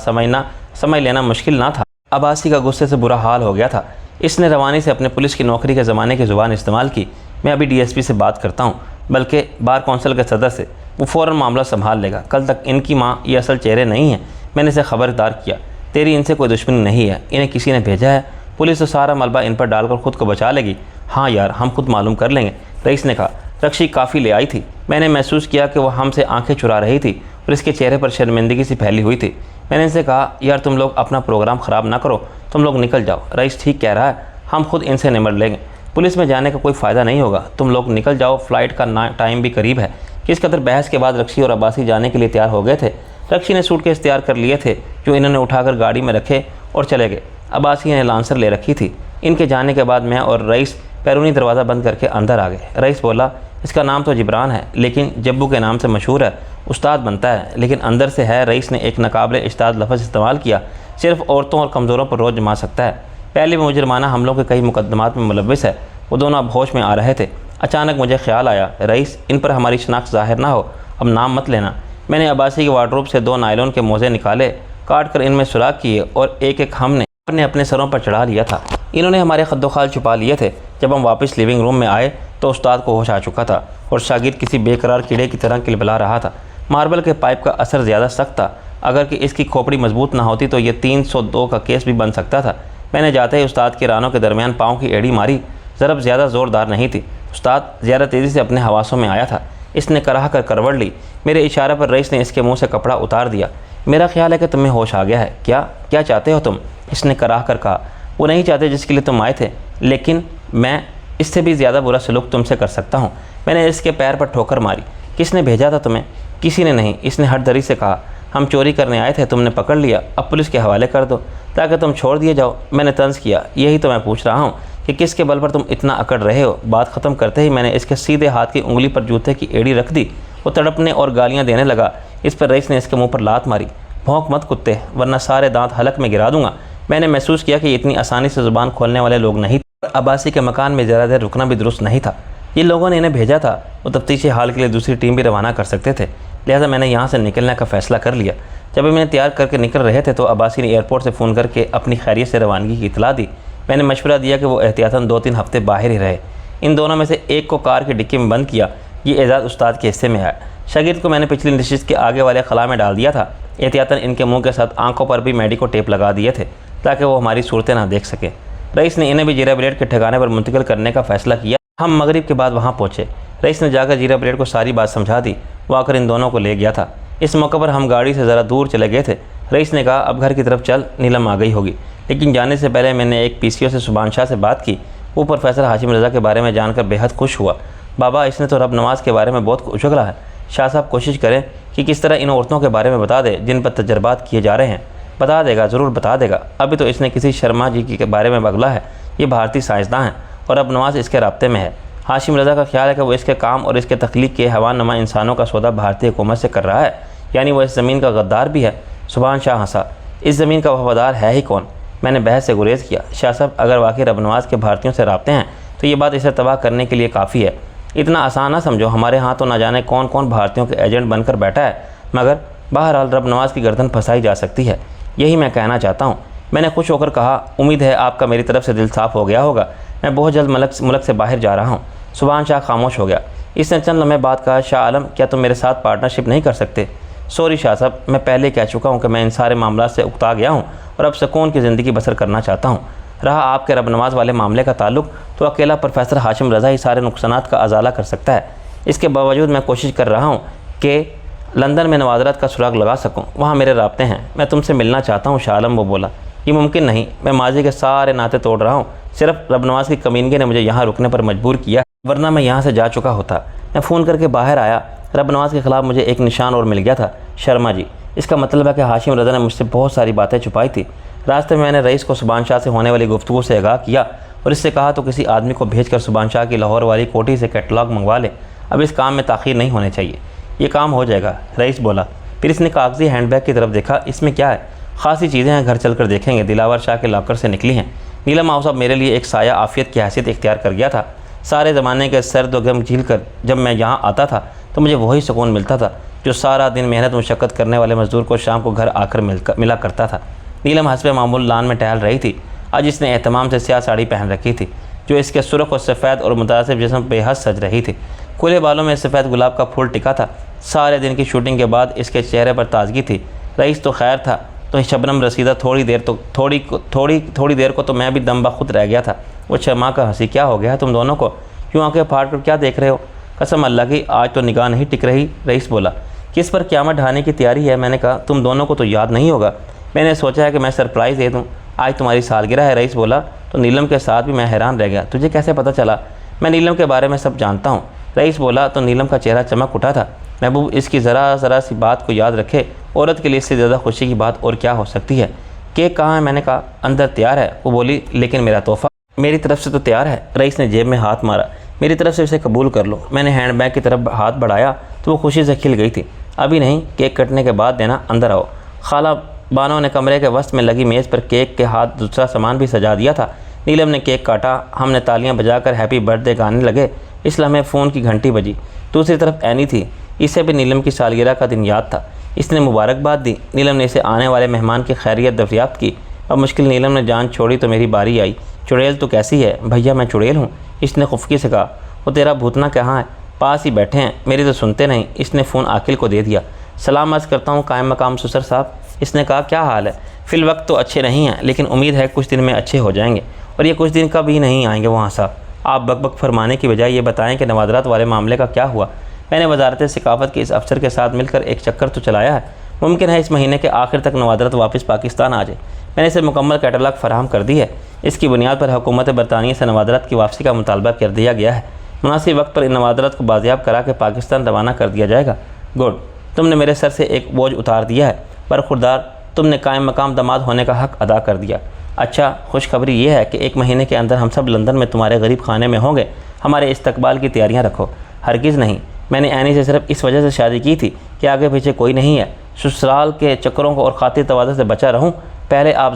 समझ लेना मुश्किल ना था। अब्बासी का गुस्से से बुरा हाल हो गया था। इसने रवानी से अपने पुलिस की नौकरी के ज़माने की ज़ुबान इस्तेमाल की। मैं अभी DSP से बात करता हूँ, बल्कि बार कौंसिल के सदर से। वो फ़ौरन मामला संभाल लेगा। कल तक इनकी माँ ये असल चेहरे नहीं हैं। मैंने इसे खबरदार किया, तेरी इनसे कोई दुश्मनी नहीं है, इन्हें किसी ने भेजा है। पुलिस तो सारा मलबा इन पर डालकर ख़ुद को बचा लेगी। हाँ यार, हम खुद मालूम कर लेंगे, रईस ने कहा। रक्षी काफ़ी ले आई थी। मैंने महसूस किया कि वह हमसे आंखें चुरा रही थी और इसके चेहरे पर शर्मिंदगी सी फैली हुई थी। मैंने इनसे कहा, यार तुम लोग अपना प्रोग्राम ख़राब ना करो, तुम लोग निकल जाओ। रईस ठीक कह रहा है, हम खुद इनसे निमट लेंगे। पुलिस में जाने का कोई फ़ायदा नहीं होगा, तुम लोग निकल जाओ, फ़्लाइट का टाइम भी करीब है। किस कदर बहस के बाद रक्षी और अब्बासी जाने के लिए तैयार हो गए थे। रक्षी ने सूटकेस तैयार कर लिए थे जो इन्होंने उठाकर गाड़ी में रखे और चले गए। अब्बासी ने लांसर ले रखी थी। इनके जाने के बाद मैं और रईस बैरूनी दरवाज़ा बंद करके अंदर आ गए। रईस बोला, इसका नाम तो जिब्रान है, लेकिन जब्बू के नाम से मशहूर है, उस्ताद बनता है, लेकिन अंदर से है। रईस ने एक नाकाबिले इस्ताद लफ्ज़ इस्तेमाल किया, सिर्फ औरतों और कमज़ोरों पर रोज़ जमा सकता है। पहले भी मुजरमाना हमलों के कई मुकदमात में मुलव्विस है। वो दोनों अब होश में आ रहे थे। अचानक मुझे ख्याल आया, रईस, इन पर हमारी शनाख्त ज़ाहिर ना हो, अब नाम मत लेना। मैंने अब्बासी के वार्डरोब से 2 नायलॉन के मोज़े निकाले, काट कर इनमें सुराख किए और एक एक हमने अपने सरों पर चढ़ा लिया था। इन्होंने हमारे खद्दोखाल छुपा लिए थे। जब हम वापस लिविंग रूम में आए तो उस्ताद को होश आ चुका था और शागिर्द किसी बेकरार कीड़े की तरह किलबिला रहा था। मार्बल के पाइप का असर ज़्यादा सख्त था। अगर कि इसकी खोपड़ी मजबूत ना होती तो ये 302 का केस भी बन सकता था। मैंने जाते ही उस्ताद के रानों के दरमियान पाँव की एड़ी मारी। ज़रब ज़्यादा ज़ोरदार नहीं थी। उस्ताद ज़्यादा तेज़ी से अपने हवासों में आया था। इसने कराह कर करवट ली। मेरे इशारे पर रईस ने इसके मुंह से कपड़ा उतार दिया। मेरा ख्याल है कि तुम्हें होश आ गया है। क्या चाहते हो तुम? इसने कराह कर कहा। वो नहीं चाहते जिसके लिए तुम आए थे, लेकिन मैं इससे भी ज़्यादा बुरा सलूक तुमसे कर सकता हूँ। मैंने इसके पैर पर ठोकर मारी। किसने भेजा था तुम्हें? किसी ने नहीं, इसने हठधरी से कहा। हम चोरी करने आए थे, तुमने पकड़ लिया, अब पुलिस के हवाले कर दो ताकि तुम छोड़ दिए जाओ। मैंने तंज किया, यही तो मैं पूछ रहा हूँ कि किसके बल पर तुम इतना अकड़ रहे हो। बात ख़त्म करते ही मैंने इसके सीधे हाथ की उंगली पर जूते की एड़ी रख दी। वो तड़पने और गालियाँ देने लगा। इस पर रईस ने इसके मुँह पर लात मारी। भौंक मत कुत्ते, वरना सारे दांत हलक में गिरा दूंगा। मैंने महसूस किया कि इतनी आसानी से ज़ुबान खोलने वाले लोग नहीं थे। अब्बासी के मकान में ज़रा देर रुकना भी दुरुस्त नहीं था। ये लोगों ने इन्हें भेजा था, वो तफ्तीशी हाल के लिए दूसरी टीम भी रवाना कर सकते थे। लिहाजा मैंने यहाँ से निकलने का फ़ैसला कर लिया। जब मैंने तैयार करके निकल रहे थे तो अब्बासी ने एयरपोर्ट से फ़ोन करके अपनी खैरियत से रवानगी की इतला दी। मैंने मशवरा दिया कि वो एहतियातन 2-3 हफ्ते बाहर ही रहे। इन दोनों में से एक को कार की डिक्की में बंद किया। ये एजाज़ उस्ताद के हिस्से में है। शागिर्द को मैंने पिछली नशिस्त के आगे वाले खला में डाल दिया था। एहतियातन इनके मुंह के साथ आंखों पर भी मेडिको टेप लगा दिए थे ताकि वो हमारी सूरतें ना देख सकें। रईस ने इन्हें भी जीरा ब्लेड के ठिकाने पर मुंतकिल करने का फ़ैसला किया। हम मगरिब के बाद वहाँ पहुँचे। रईस ने जाकर जीरा ब्लेड को सारी बात समझा दी। वो आकर इन दोनों को ले गया था। इस मौके पर हम गाड़ी से ज़रा दूर चले गए थे। रईस ने कहा, अब घर की तरफ चल, नीलम आ गई होगी। लेकिन जाने से पहले मैंने एक PCO से सुभान शाह से बात की। वो प्रोफेसर हाशिम रज़ा के बारे में जानकर बेहद खुश हुआ। बाबा, इसने तो रब नवाज़ के बारे में बहुत उछला है। शाह साहब कोशिश करें कि किस तरह इन औरतों के बारे में बता दे जिन पर तजर्बात किए जा रहे हैं। बता देगा, ज़रूर बता देगा। अभी तो इसने किसी शर्मा जी के बारे में बगला है। ये भारतीय साइंसदान हैं और रब नवाज़ इसके राब्ते में है। हाशिम रज़ा का ख्याल है कि वो इसके काम और इसके तख्लीक के हवानुमा इंसानों का सौदा भारतीय हुकूमत से कर रहा है, यानी वो इस ज़मीन का गद्दार भी है। सुभान शाह हंसा। इस ज़मीन का वफादार है ही कौन? मैंने बहस से गुरेज किया। शाह साहब, अगर वाकई रब नवाज़ के भारतीयों से राब्ते हैं तो ये बात इसे तबाह करने के लिए काफ़ी है। इतना आसान ना समझो। हमारे यहाँ तो ना जाने कौन कौन भारतीयों के एजेंट बनकर बैठा है, मगर बहरहाल रब नवाज़ की गर्दन फंसाई जा सकती है। यही मैं कहना चाहता हूँ। मैंने खुश होकर कहा, उम्मीद है आपका मेरी तरफ से दिल साफ़ हो गया होगा। मैं बहुत जल्द मुल्क से बाहर जा रहा हूँ। सुभान शाह खामोश हो गया। इसने चंद लम्हे बाद कहा, शाह आलम, क्या तुम मेरे साथ पार्टनरशिप नहीं कर सकते? सॉरी शाह साहब, मैं पहले कह चुका हूँ कि मैं इन सारे मामला से उकता गया हूँ और अब सुकून की ज़िंदगी बसर करना चाहता हूँ। रहा आपके रब नवाज़ वाले मामले का ताल्लुक, तो अकेला प्रोफेसर हाशिम रज़ा ही सारे नुकसानात का अजाला कर सकता है। इसके बावजूद मैं कोशिश कर रहा हूँ कि लंदन में नवाज़रात का सुराग लगा सकूँ। वहाँ मेरे राब्ते हैं। मैं तुमसे मिलना चाहता हूँ शाह आलम। वो बोला, ये मुमकिन नहीं। मैं माजी के सारे नाते तोड़ रहा हूँ। सिर्फ रब नवाज़ की कमीनगी ने मुझे यहाँ रुकने पर मजबूर किया, वरना मैं यहाँ से जा चुका होता। मैं फ़ोन करके बाहर आया। रब नवाज़ के ख़िलाफ़ मुझे एक निशान और मिल गया था, शर्मा जी। इसका मतलब है कि हाशिम रज़ा ने मुझसे बहुत सारी बातें छुपाई थी। रास्ते में मैंने रईस को सुभान शाह से होने वाली गुफ्तगू से आगाह किया और इससे कहा तो किसी आदमी को भेजकर सुभान शाह की लाहौर वाली कोठी से कैटलॉग मंगवा ले। अब इस काम में ताख़ीर नहीं होनी चाहिए। ये काम हो जाएगा, रईस बोला। फिर इसने कागजी हैंडबैग की तरफ देखा। इसमें क्या है? खासी चीज़ें हैं, घर चल कर देखेंगे। दिलावर शाह के लॉकर से निकली हैं। नीलम आओ साहब मेरे लिए एक साया आफियत की हैसियत इख्तियार कर गया था। सारे ज़माने के सर्द व गम झील कर जब मैं यहाँ आता था तो मुझे वही सुकून मिलता था जो सारा दिन मेहनत मुशक्क़त करने वाले मज़दूर को शाम को घर आकर मिला करता था। नीलम हस्बे मामूल लान में टहल रही थी। आज इसने एहतमाम से स्याह साड़ी पहन रखी थी जो इसके सुर्ख और सफ़ेद और मुतासिब जिस्म बेहद सज रही थी। खुले बालों में सफ़ेद गुलाब का फूल टिका था। सारे दिन की शूटिंग के बाद इसके चेहरे पर ताजगी थी। रईस तो खैर था, तो शबनम रसीदा थोड़ी देर को तो मैं भी दम बखुद रह गया था। वो शर्मा का हंसी, क्या हो गया तुम दोनों को? यूँ आंखें फाड़ कर क्या देख रहे हो? कसम अल्लाह की, आज तो निगाह नहीं टिक रही। रईस बोला, किस पर क़यामत ढाने की तैयारी है? मैंने कहा, तुम दोनों को तो याद नहीं होगा। मैंने सोचा है कि मैं सरप्राइज़ दे दूँ। आज तुम्हारी सालगिरह है। रईस बोला। तो नीलम के साथ भी मैं हैरान रह गया। तुझे कैसे पता चला? मैं नीलम के बारे में सब जानता हूँ। रईस बोला। तो नीलम का चेहरा चमक उठा था। महबूब इसकी ज़रा सी बात को याद रखे। औरत के लिए इससे ज़्यादा खुशी की बात और क्या हो सकती है? केक कहाँ है? मैंने कहा, अंदर तैयार है। वो बोली, लेकिन मेरा तोहफ़ा मेरी तरफ से तो तैयार है। रईस ने जेब में हाथ मारा। मेरी तरफ से इसे कबूल कर लो। मैंने हैंडबैग की तरफ हाथ बढ़ाया तो वो खुशी से खिल गई थी। अभी नहीं, केक कटने के बाद देना। अंदर आओ। खाला बानो ने कमरे के वस्त में लगी मेज़ पर केक के हाथ दूसरा सामान भी सजा दिया था। नीलम ने केक काटा। हमने तालियां बजाकर हैप्पी बर्थडे गाने लगे। इस लम्हे फ़ोन की घंटी बजी। दूसरी तरफ एनी थी। इसे भी नीलम की सालगिरह का दिन याद था। इसने मुबारकबाद दी। नीलम ने इसे आने वाले मेहमान की खैरियत दरियाफ्त की। अब मुश्किल नीलम ने जान छोड़ी तो मेरी बारी आई। चुड़ैल तो कैसी है? भैया मैं चुड़ैल हूँ। इसने खुफकी से कहा। वो तेरा भूतना कहाँ है? पास ही बैठे हैं। मेरी तो सुनते नहीं। इसने फ़ोन आकिल को दे दिया। सलाम अर्ज़ करता हूँ कायम मकाम ससुर साहब। इसने कहा, क्या हाल है? फ़िल वक्त तो अच्छे नहीं हैं, लेकिन उम्मीद है कुछ दिन में अच्छे हो जाएंगे। और ये कुछ दिन कभी नहीं आएंगे। वहाँ साहब, आप बक फरमाने की बजाय ये बताएं कि नवाज़रात वाले मामले का क्या हुआ? मैंने वजारत सकाफ़त के इस अफसर के साथ मिलकर एक चक्कर तो चलाया है। मुमकिन है इस महीने के आखिर तक नवाज़रात वापस पाकिस्तान आ जाए। मैंने इसे मुकम्मल कैटलॉग फराहम कर दी है। इसकी बुनियाद पर हुकूमत बरतानिया से नवाज़रात की वापसी का मुतालबा कर दिया गया है। मुनासिब वक्त पर इन नवाज़रात को बाजियाब करा के पाकिस्तान रवाना कर दिया जाएगा। गुड, तुमने मेरे सर से एक बोझ उतार दिया है। बरखुरदार, तुमने कायम मकाम दामाद होने का हक़ अदा कर दिया। अच्छा, खुशखबरी ये है कि 1 महीने के अंदर हम सब लंदन में तुम्हारे गरीब खाने में होंगे। हमारे इस्तकबाल की तैयारियां रखो। हरगिज़ नहीं, मैंने एनी से सिर्फ इस वजह से शादी की थी कि आगे पीछे कोई नहीं है। ससुराल के चक्करों को और खातिर तवाज़ा से बचा रहूं। पहले आप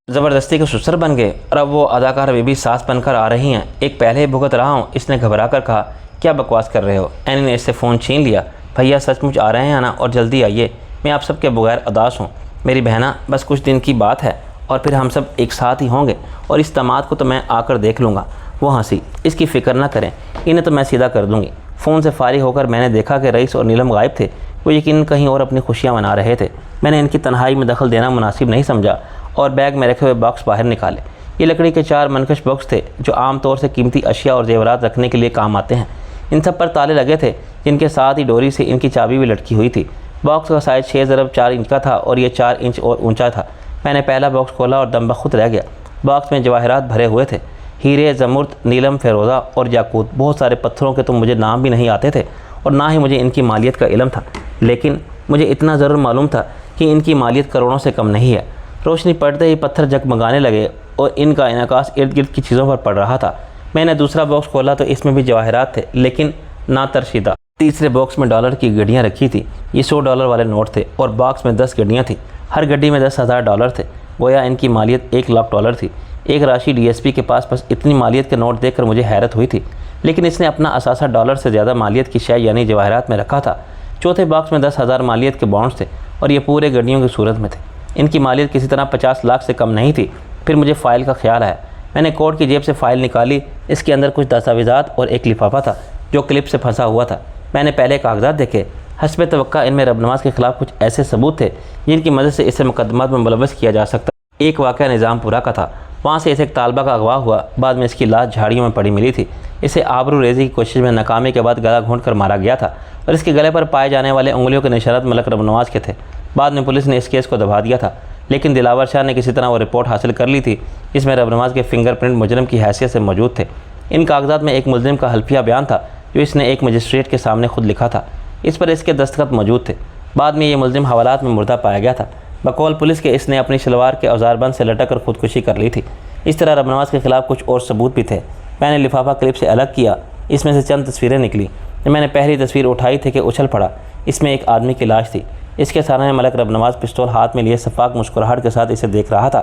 ज़बरदस्ती के ससुर बन गए और अब वो अदाकार बेबी सास बनकर आ रही हैं। एक पहले ही भुगत रहा हूँ। इसने घबरा कर कहा, क्या बकवास कर रहे हो? एनी ने इससे फ़ोन छीन लिया। भैया सचमुच आ रहे हैं ना? और जल्दी आइए। मैं आप सबके बगैर उदास हूँ। मेरी बहना, बस कुछ दिन की बात है और फिर हम सब एक साथ ही होंगे और इस तमाद को तो मैं आकर देख लूँगा। वो हंसी। इसकी फ़िक्र न करें, इन्हें तो मैं सीधा कर दूँगी। फ़ोन से फारिग होकर मैंने देखा कि रईस और नीलम गायब थे। वो यकीनन कहीं और अपनी खुशियाँ मना रहे थे। मैंने इनकी तन्हाई में दखल देना मुनासिब नहीं समझा और बैग में रखे हुए बॉक्स बाहर निकाले। ये लकड़ी के 4 मनकश बॉक्स थे जो आमतौर से कीमती अशिया और जेवरात रखने के लिए काम आते हैं। इन सब पर ताले लगे थे, जिनके साथ ही डोरी से इनकी चाबी भी लटकी हुई थी। बॉक्स का साइज़ 6 × 4 इंच का था और ये 4 इंच और ऊंचा था। मैंने पहला बॉक्स खोला और दम बखुद रह गया। बॉक्स में जवाहरात भरे हुए थे, हीरे, ज़मुर्द, नीलम, फ़िरोज़ा और याकूत। बहुत सारे पत्थरों के तो मुझे नाम भी नहीं आते थे और ना ही मुझे इनकी मालियत का इल्म था, लेकिन मुझे इतना ज़रूर मालूम था कि इनकी मालियत करोड़ों से कम नहीं है। रोशनी पड़ते ही पत्थर जगमगाने लगे और इनका इनकास इर्द गिर्द की चीज़ों पर पड़ रहा था। मैंने दूसरा बॉक्स खोला तो इसमें भी जवाहरात थे, लेकिन ना तरशीदा। तीसरे बॉक्स में डॉलर की गड्डियाँ रखी थी। ये $100 वाले नोट थे और बॉक्स में 10 गड्डियाँ थी। हर गड्डी में $10,000 थे। गोया इनकी मालियत $1,00,000 थी। एक राशि DSP के पास बस इतनी मालियत के नोट देखकर मुझे हैरत हुई थी, लेकिन इसने अपना असासा डॉलर से ज़्यादा मालियत की शय यानी जवाहरात में रखा था। चौथे बॉक्स में 10,000 मालियत के बॉन्ड्स थे और ये पूरे गड्डियों की सूरत में थे। इनकी मालियत किसी तरह 50 लाख से कम नहीं थी। फिर मुझे फ़ाइल का ख्याल आया। मैंने कोट की जेब से फ़ाइल निकाली। इसके अंदर कुछ दस्तावेज़ात और एक लिफाफा था जो क्लिप से फंसा हुआ था। मैंने पहले कागजात देखे। हस्ब तवक्का इनमें रबनवाज के ख़िलाफ़ कुछ ऐसे सबूत थे जिनकी मदद से इसे मुकदमात में मुलव्वस किया जा सकता। एक वाक़या निज़ामपुरा का था। वहाँ से इसे एक तालबा का अगवा हुआ। बाद में इसकी लाश झाड़ियों में पड़ी मिली थी। इसे आबरू रेज़ी की कोशिश में नाकामी के बाद गला घोंट कर मारा गया था और इसके गले पर पाए जाने वाले उंगलियों के निशानात मलक रबनवाज के थे। बाद में पुलिस ने इस केस को दबा दिया था, लेकिन दिलावर शाह ने किसी तरह वो रिपोर्ट हासिल कर ली थी जिसमें रबनवाज के फिंगरप्रिंट मुजरिम की हैसियत से मौजूद थे। इन कागजात में एक मुलजिम का हल्फिया बयान था जो इसने एक मजिस्ट्रेट के सामने खुद लिखा था। इस पर इसके दस्तखत मौजूद थे। बाद में ये मुलजिम हवालात में मुर्दा पाया गया था। बकौल पुलिस के इसने अपनी शलवार के औजारबंद से लटक कर खुदकुशी कर ली थी। इस तरह रबनवाज के ख़िलाफ़ कुछ और सबूत भी थे। मैंने लिफाफा क्लिप से अलग किया। इसमें से चंद तस्वीरें निकली। मैंने पहली तस्वीर उठाई थी कि उछल पड़ा। इसमें एक आदमी की लाश थी। इसके सामने मलक रबनवाज पिस्तौल हाथ में लिए शफाक मुस्कुराहट के साथ इसे देख रहा था।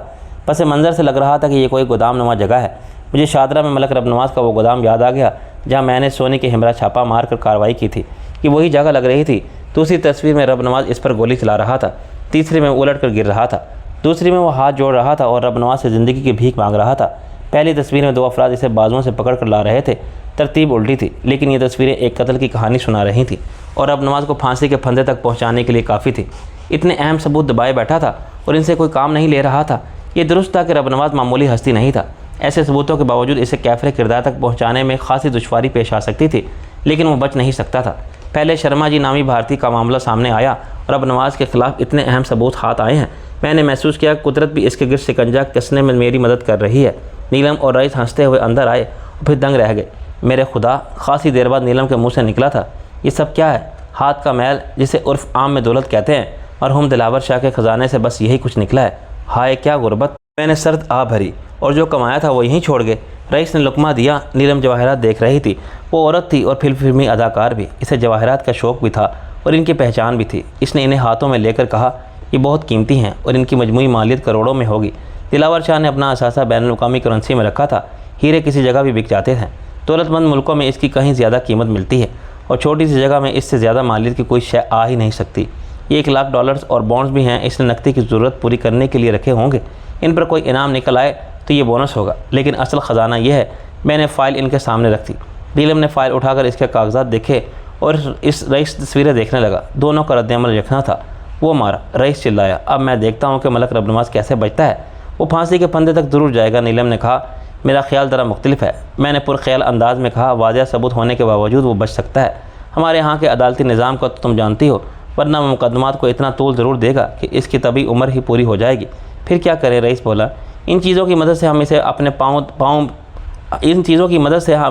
पस मंज़र से लग रहा था कि ये कोई गोदाम नुमा जगह है। मुझे शादरा में मलक रबनवाज का वो गोदाम याद आ गया जहाँ मैंने सोने के हिमरा छापा मार कर कार्रवाई की थी कि वही जगह लग रही थी। दूसरी तस्वीर में रबनवाज इस पर गोली चला रहा था। तीसरी में उलट कर गिर रहा था। दूसरी में वो हाथ जोड़ रहा था और रबनवाज से ज़िंदगी की भीख मांग रहा था। पहली तस्वीर में 2 अफराद इसे बाजुओं से पकड़ कर ला रहे थे। तरतीब उल्टी थी, लेकिन ये तस्वीरें एक कत्ल की कहानी सुना रही थी और रबनवाज को फांसी के फंदे तक पहुँचाने के लिए काफ़ी थी। इतने अहम सबूत दबाए बैठा था और इनसे कोई काम नहीं ले रहा था। ये दुरुस्त था कि रबनवाज मामूली हस्ती नहीं था। ऐसे सबूतों के बावजूद इसे कैफरे किरदार तक पहुँचाने में खासी दुश्वारी पेश आ सकती थी, लेकिन वो बच नहीं सकता था। पहले शर्मा जी नामी भारतीय का मामला सामने आया और रबनवाज के ख़िलाफ़ इतने अहम सबूत हाथ आए हैं। मैंने महसूस किया कुदरत भी इसके गिर शिकंजा कसने में मेरी मदद कर रही है। नीलम और रईस हंसते हुए अंदर आए और फिर दंग रह गए। मेरे खुदा, खासी देर बाद नीलम के मुंह से निकला था, ये सब क्या है? हाथ का मैल, जिसे उर्फ आम में दौलत कहते हैं, और हम दिलावर शाह के ख़जाने से बस यही कुछ निकला है। हाय क्या गुर्बत। मैंने सर्द आ भरी और जो कमाया था वो यहीं छोड़ गए। रईस ने लुकमा दिया। नीलम जवाहरात देख रही थी। वो औरत थी और फिल्मी अदाकार भी। इसे जवाहरात का शौक़ भी था और इनकी पहचान भी थी। इसने इन्हें हाथों में लेकर कहा, ये बहुत कीमती हैं और इनकी मजमूई मालियत करोड़ों में होगी। दिलावर शाह ने अपना असासा बैनुल-अक़वामी करेंसी में रखा था। हीरे किसी जगह भी बिक जाते थे। दौलतमंद मुल्कों में इसकी कहीं ज़्यादा कीमत मिलती है और छोटी सी जगह में इससे ज़्यादा मालियत की कोई शय आ ही नहीं सकती। ये $1,00,000 और बॉन्ड्स भी हैं। इसने नकदी की ज़रूरत पूरी करने के लिए रखे होंगे। इन पर कोई इनाम निकल आए तो ये बोनस होगा, लेकिन असल ख़जाना यह है। मैंने फ़ाइल इनके सामने रख दी। नीलम ने फ़ाइल उठाकर इसके कागजात देखे और इस रईस तस्वीरें देखने लगा। दोनों का रद्द-ए-अमल यकना था। वो मारा। रईस चिल्लाया, अब मैं देखता हूँ कि मलक रबनवाज कैसे बचता है। वो फांसी के फंदे तक ज़रूर जाएगा। नीलम ने कहा, मेरा ख्याल ज़रा मुख्तलिफ है। मैंने पुरख्याल अंदाज में कहा, वाज़ेह सबूत होने के बावजूद वो बच सकता है। हमारे यहाँ के अदालती निज़ाम को तो तुम जानती हो, वरना मुकदमात को इतना तूल ज़रूर देगा कि इसकी तभी उम्र ही पूरी हो जाएगी। फिर क्या करें? रईस बोला, इन चीज़ों की मदद से हम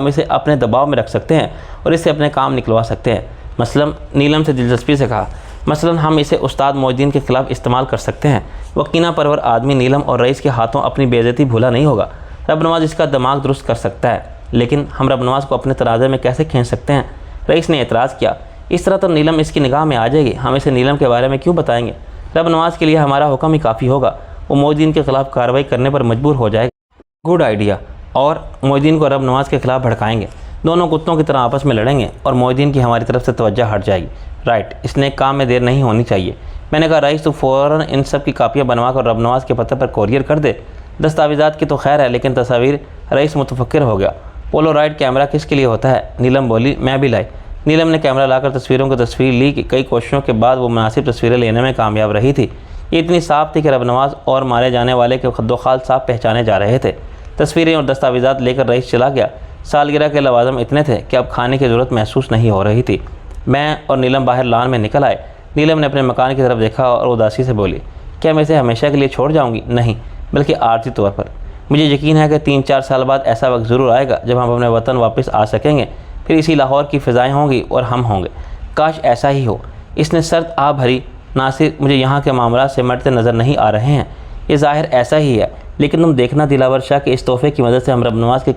इसे अपने दबाव में रख सकते हैं और इससे अपने काम निकलवा सकते हैं। मसलन, नीलम से दिलचस्पी से कहा, मसलन हम इसे उस्ताद मोइनुद्दीन के ख़िलाफ़ इस्तेमाल कर सकते हैं। वह कीना परवर आदमी नीलम और रईस के हाथों अपनी बेइज्जती भूला नहीं होगा। रबनवाज इसका दिमाग दुरुस्त कर सकता है, लेकिन हम रबनवाज को अपने तराजे में कैसे खींच सकते हैं? रईस ने एतराज़ किया, इस तरह तो नीलम इसकी निगाह में आ जाएगी। हम इसे नीलम के बारे में क्यों बताएंगे? रबनवाज के लिए हमारा हुक्म ही काफ़ी होगा। वो मोइनुद्दीन के ख़िलाफ़ कार्रवाई करने पर मजबूर हो जाएगा। Good idea. और मोइनुद्दीन को रबनवाज के ख़िलाफ़ भड़काएंगे। दोनों कुत्तों की तरह आपस में लड़ेंगे और मोइनुद्दीन की हमारी तरफ से तवज्जो हट जाएगी। राइट, इसने काम में देर नहीं होनी चाहिए। मैंने कहा, रईस तो फ़ौरन इन सब की कापियाँ बनवा कर रबनवाज के पते पर कोरियर कर दे। दस्तावेज़ात की तो खैर है, लेकिन तस्वीर। रईस मुतफक्किर हो गया। पोलोराइड कैमरा किसके लिए होता है? नीलम बोली, मैं भी लाई। नीलम ने कैमरा लाकर तस्वीरों की तस्वीर ली कि कई कोशिशों के बाद वो मुनासिब तस्वीरें लेने में कामयाब रही थी। ये इतनी साफ थी कि रबनवाज और मारे जाने वाले के खद्दोखाल साफ पहचाने जा रहे थे। तस्वीरें और दस्तावेज़ात लेकर रईस चला गया। सालगिरह के लवाज़म इतने थे कि अब खाने की ज़रूरत महसूस नहीं हो रही थी। मैं और नीलम बाहर लॉन में निकल आए। नीलम ने अपने मकान की तरफ देखा और उदासी से बोली, क्या मैं इसे हमेशा के लिए छोड़ जाऊँगी? नहीं, बल्कि आर्जी तौर पर। मुझे यकीन है कि 3-4 साल बाद ऐसा वक्त ज़रूर आएगा जब हम अपने वतन वापस आ सकेंगे। फिर इसी लाहौर की फ़िज़ाएँ होंगी और हम होंगे। काश ऐसा ही हो। इसने सर्द आ भरी। नासिर, मुझे यहाँ के मामला से मरते नज़र नहीं आ रहे हैं। ये ज़ाहिर ऐसा ही है, लेकिन तुम देखना दिलावर शाह के इस तोहफ़े की मदद से हम रबनवाज के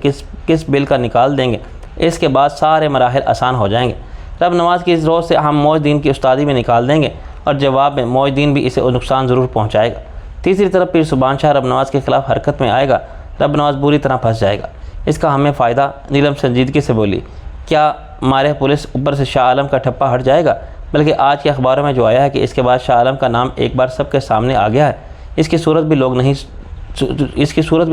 किस बिल का निकाल देंगे। इसके बाद सारे मराहिल आसान हो जाएंगे। रबनवाज की इस रोज़ से हम मौजदीन की उस्तादी में निकाल देंगे और जवाब में मौजदीन भी इसे नुकसान ज़रूर पहुँचाएगा। तीसरी तरफ पीर सुबान शाह रबनवाज के ख़िलाफ़ हरकत में आएगा। रबनवाज बुरी तरह फंस जाएगा। इसका हमें फ़ायदा। नीलम संजीदगी से बोली, क्या मारे पुलिस ऊपर से शाह आलम का ठप्पा हट जाएगा? बल्कि आज के अखबारों में जो आया है कि इसके बाद शाह आलम का नाम एक बार सबके सामने आ गया है। इसकी सूरत भी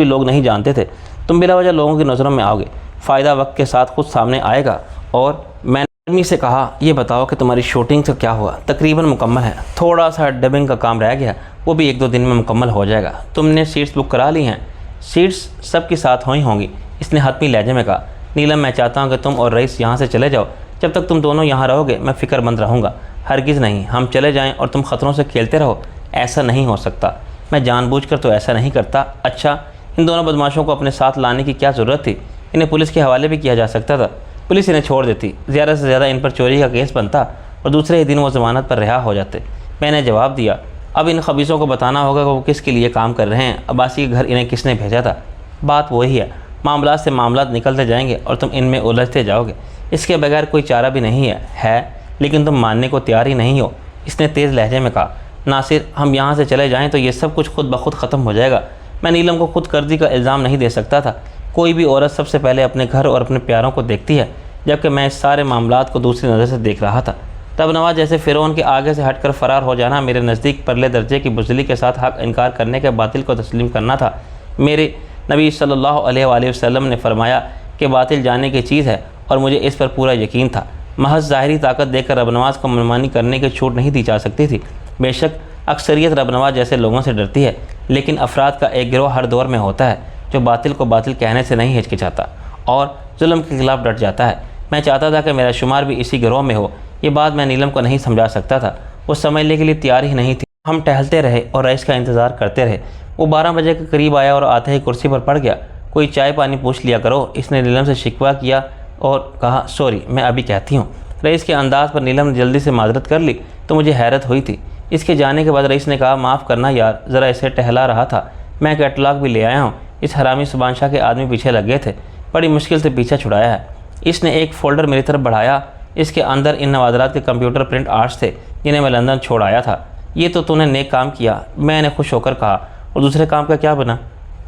लोग नहीं जानते थे। तुम बिला वजह लोगों की नज़रों में आओगे। फ़ायदा वक्त के साथ खुद सामने आएगा। और मैंने आदमी से कहा, ये बताओ कि तुम्हारी शूटिंग का क्या हुआ? तकरीबन मुकम्मल है। थोड़ा सा डबिंग का काम रह गया, वो भी 1-2 दिन में मुकम्मल हो जाएगा। तुमने सीट्स बुक करा ली हैं? सीट्स सबके साथ हुई होंगी। इसने हतमी लहजे में कहा। नीलम, मैं चाहता हूँ कि तुम और रईस यहाँ से चले जाओ। जब तक तुम दोनों यहाँ रहोगे मैं फ़िक्रमंद रहूँगा। हरगिज़ नहीं, हम चले जाएं और तुम ख़तरों से खेलते रहो। ऐसा नहीं हो सकता। मैं जानबूझकर तो ऐसा नहीं करता। अच्छा, इन दोनों बदमाशों को अपने साथ लाने की क्या ज़रूरत थी? इन्हें पुलिस के हवाले भी किया जा सकता था। पुलिस इन्हें छोड़ देती, ज़्यादा से ज़्यादा इन पर चोरी का केस बनता और दूसरे ही दिन वो ज़मानत पर रिहा हो जाते। मैंने जवाब दिया, अब इन खबीसों को बताना होगा कि वो किसके लिए काम कर रहे हैं। अब्बासी के घर इन्हें किसने भेजा था? बात वही है। मामलात से मामलात निकलते जाएंगे और तुम इनमें उलझते जाओगे। इसके बगैर कोई चारा भी नहीं है, लेकिन तुम मानने को तैयार ही नहीं हो। इसने तेज़ लहजे में कहा। नासिर, हम यहाँ से चले जाएं तो ये सब कुछ खुद ब खुद ख़त्म हो जाएगा। मैं नीलम को खुद कर्जी का इल्ज़ाम नहीं दे सकता था। कोई भी औरत सबसे पहले अपने घर और अपने प्यारों को देखती है, जबकि मैं इस सारे मामलात को दूसरी नज़र से देख रहा था। तब नवाज जैसे फ़िरौन के आगे से हटकर फ़रार हो जाना मेरे नज़दीक परले दर्जे की बुज़दिली के साथ हक़ इनकार करने के बातिल को तस्लीम करना था। मेरे नबी सल्लल्लाहु अलैहि वसल्लम ने फरमाया कि बातिल जाने की चीज़ है और मुझे इस पर पूरा यकीन था। महज ज़ाहिरी ताकत देकर रबनवाज को मनमानी करने की छूट नहीं दी जा सकती थी। बेशक अक्सरियत रबनवाज जैसे लोगों से डरती है, लेकिन अफराद का एक गिरोह हर दौर में होता है जो बातिल को बातिल कहने से नहीं हिचकिचाता और जुल्म के खिलाफ डट जाता है। मैं चाहता था कि मेरा शुमार भी इसी गिरोह में हो। ये बात मैं नीलम को नहीं समझा सकता था। वो समझने के लिए तैयार ही नहीं थी। हम टहलते रहे और रईस का इंतज़ार करते रहे। वो 12 बजे के करीब आया और आते ही कुर्सी पर पड़ गया। कोई चाय पानी पूछ लिया करो। इसने नीलम से शिकवा किया और कहा, सॉरी, मैं अभी कहती हूँ। रईस के अंदाज़ पर नीलम ने जल्दी से माजरत कर ली तो मुझे हैरत हुई थी। इसके जाने के बाद रईस ने कहा, माफ़ करना यार, ज़रा इसे टहला रहा था। मैं कैटलॉग भी ले आया हूँ। इस हरामी सुबान शाह के आदमी पीछे लग गए थे। बड़ी मुश्किल से पीछा छुड़ाया है। इसने एक फ़ोल्डर मेरी तरफ बढ़ाया। इसके अंदर इन नवादरात के कंप्यूटर प्रिंट आर्ट्स थे जिन्हें मैं लंदन छोड़ आया था। ये तो तूने नेक काम किया, मैंने खुश होकर कहा। और दूसरे काम का क्या बना?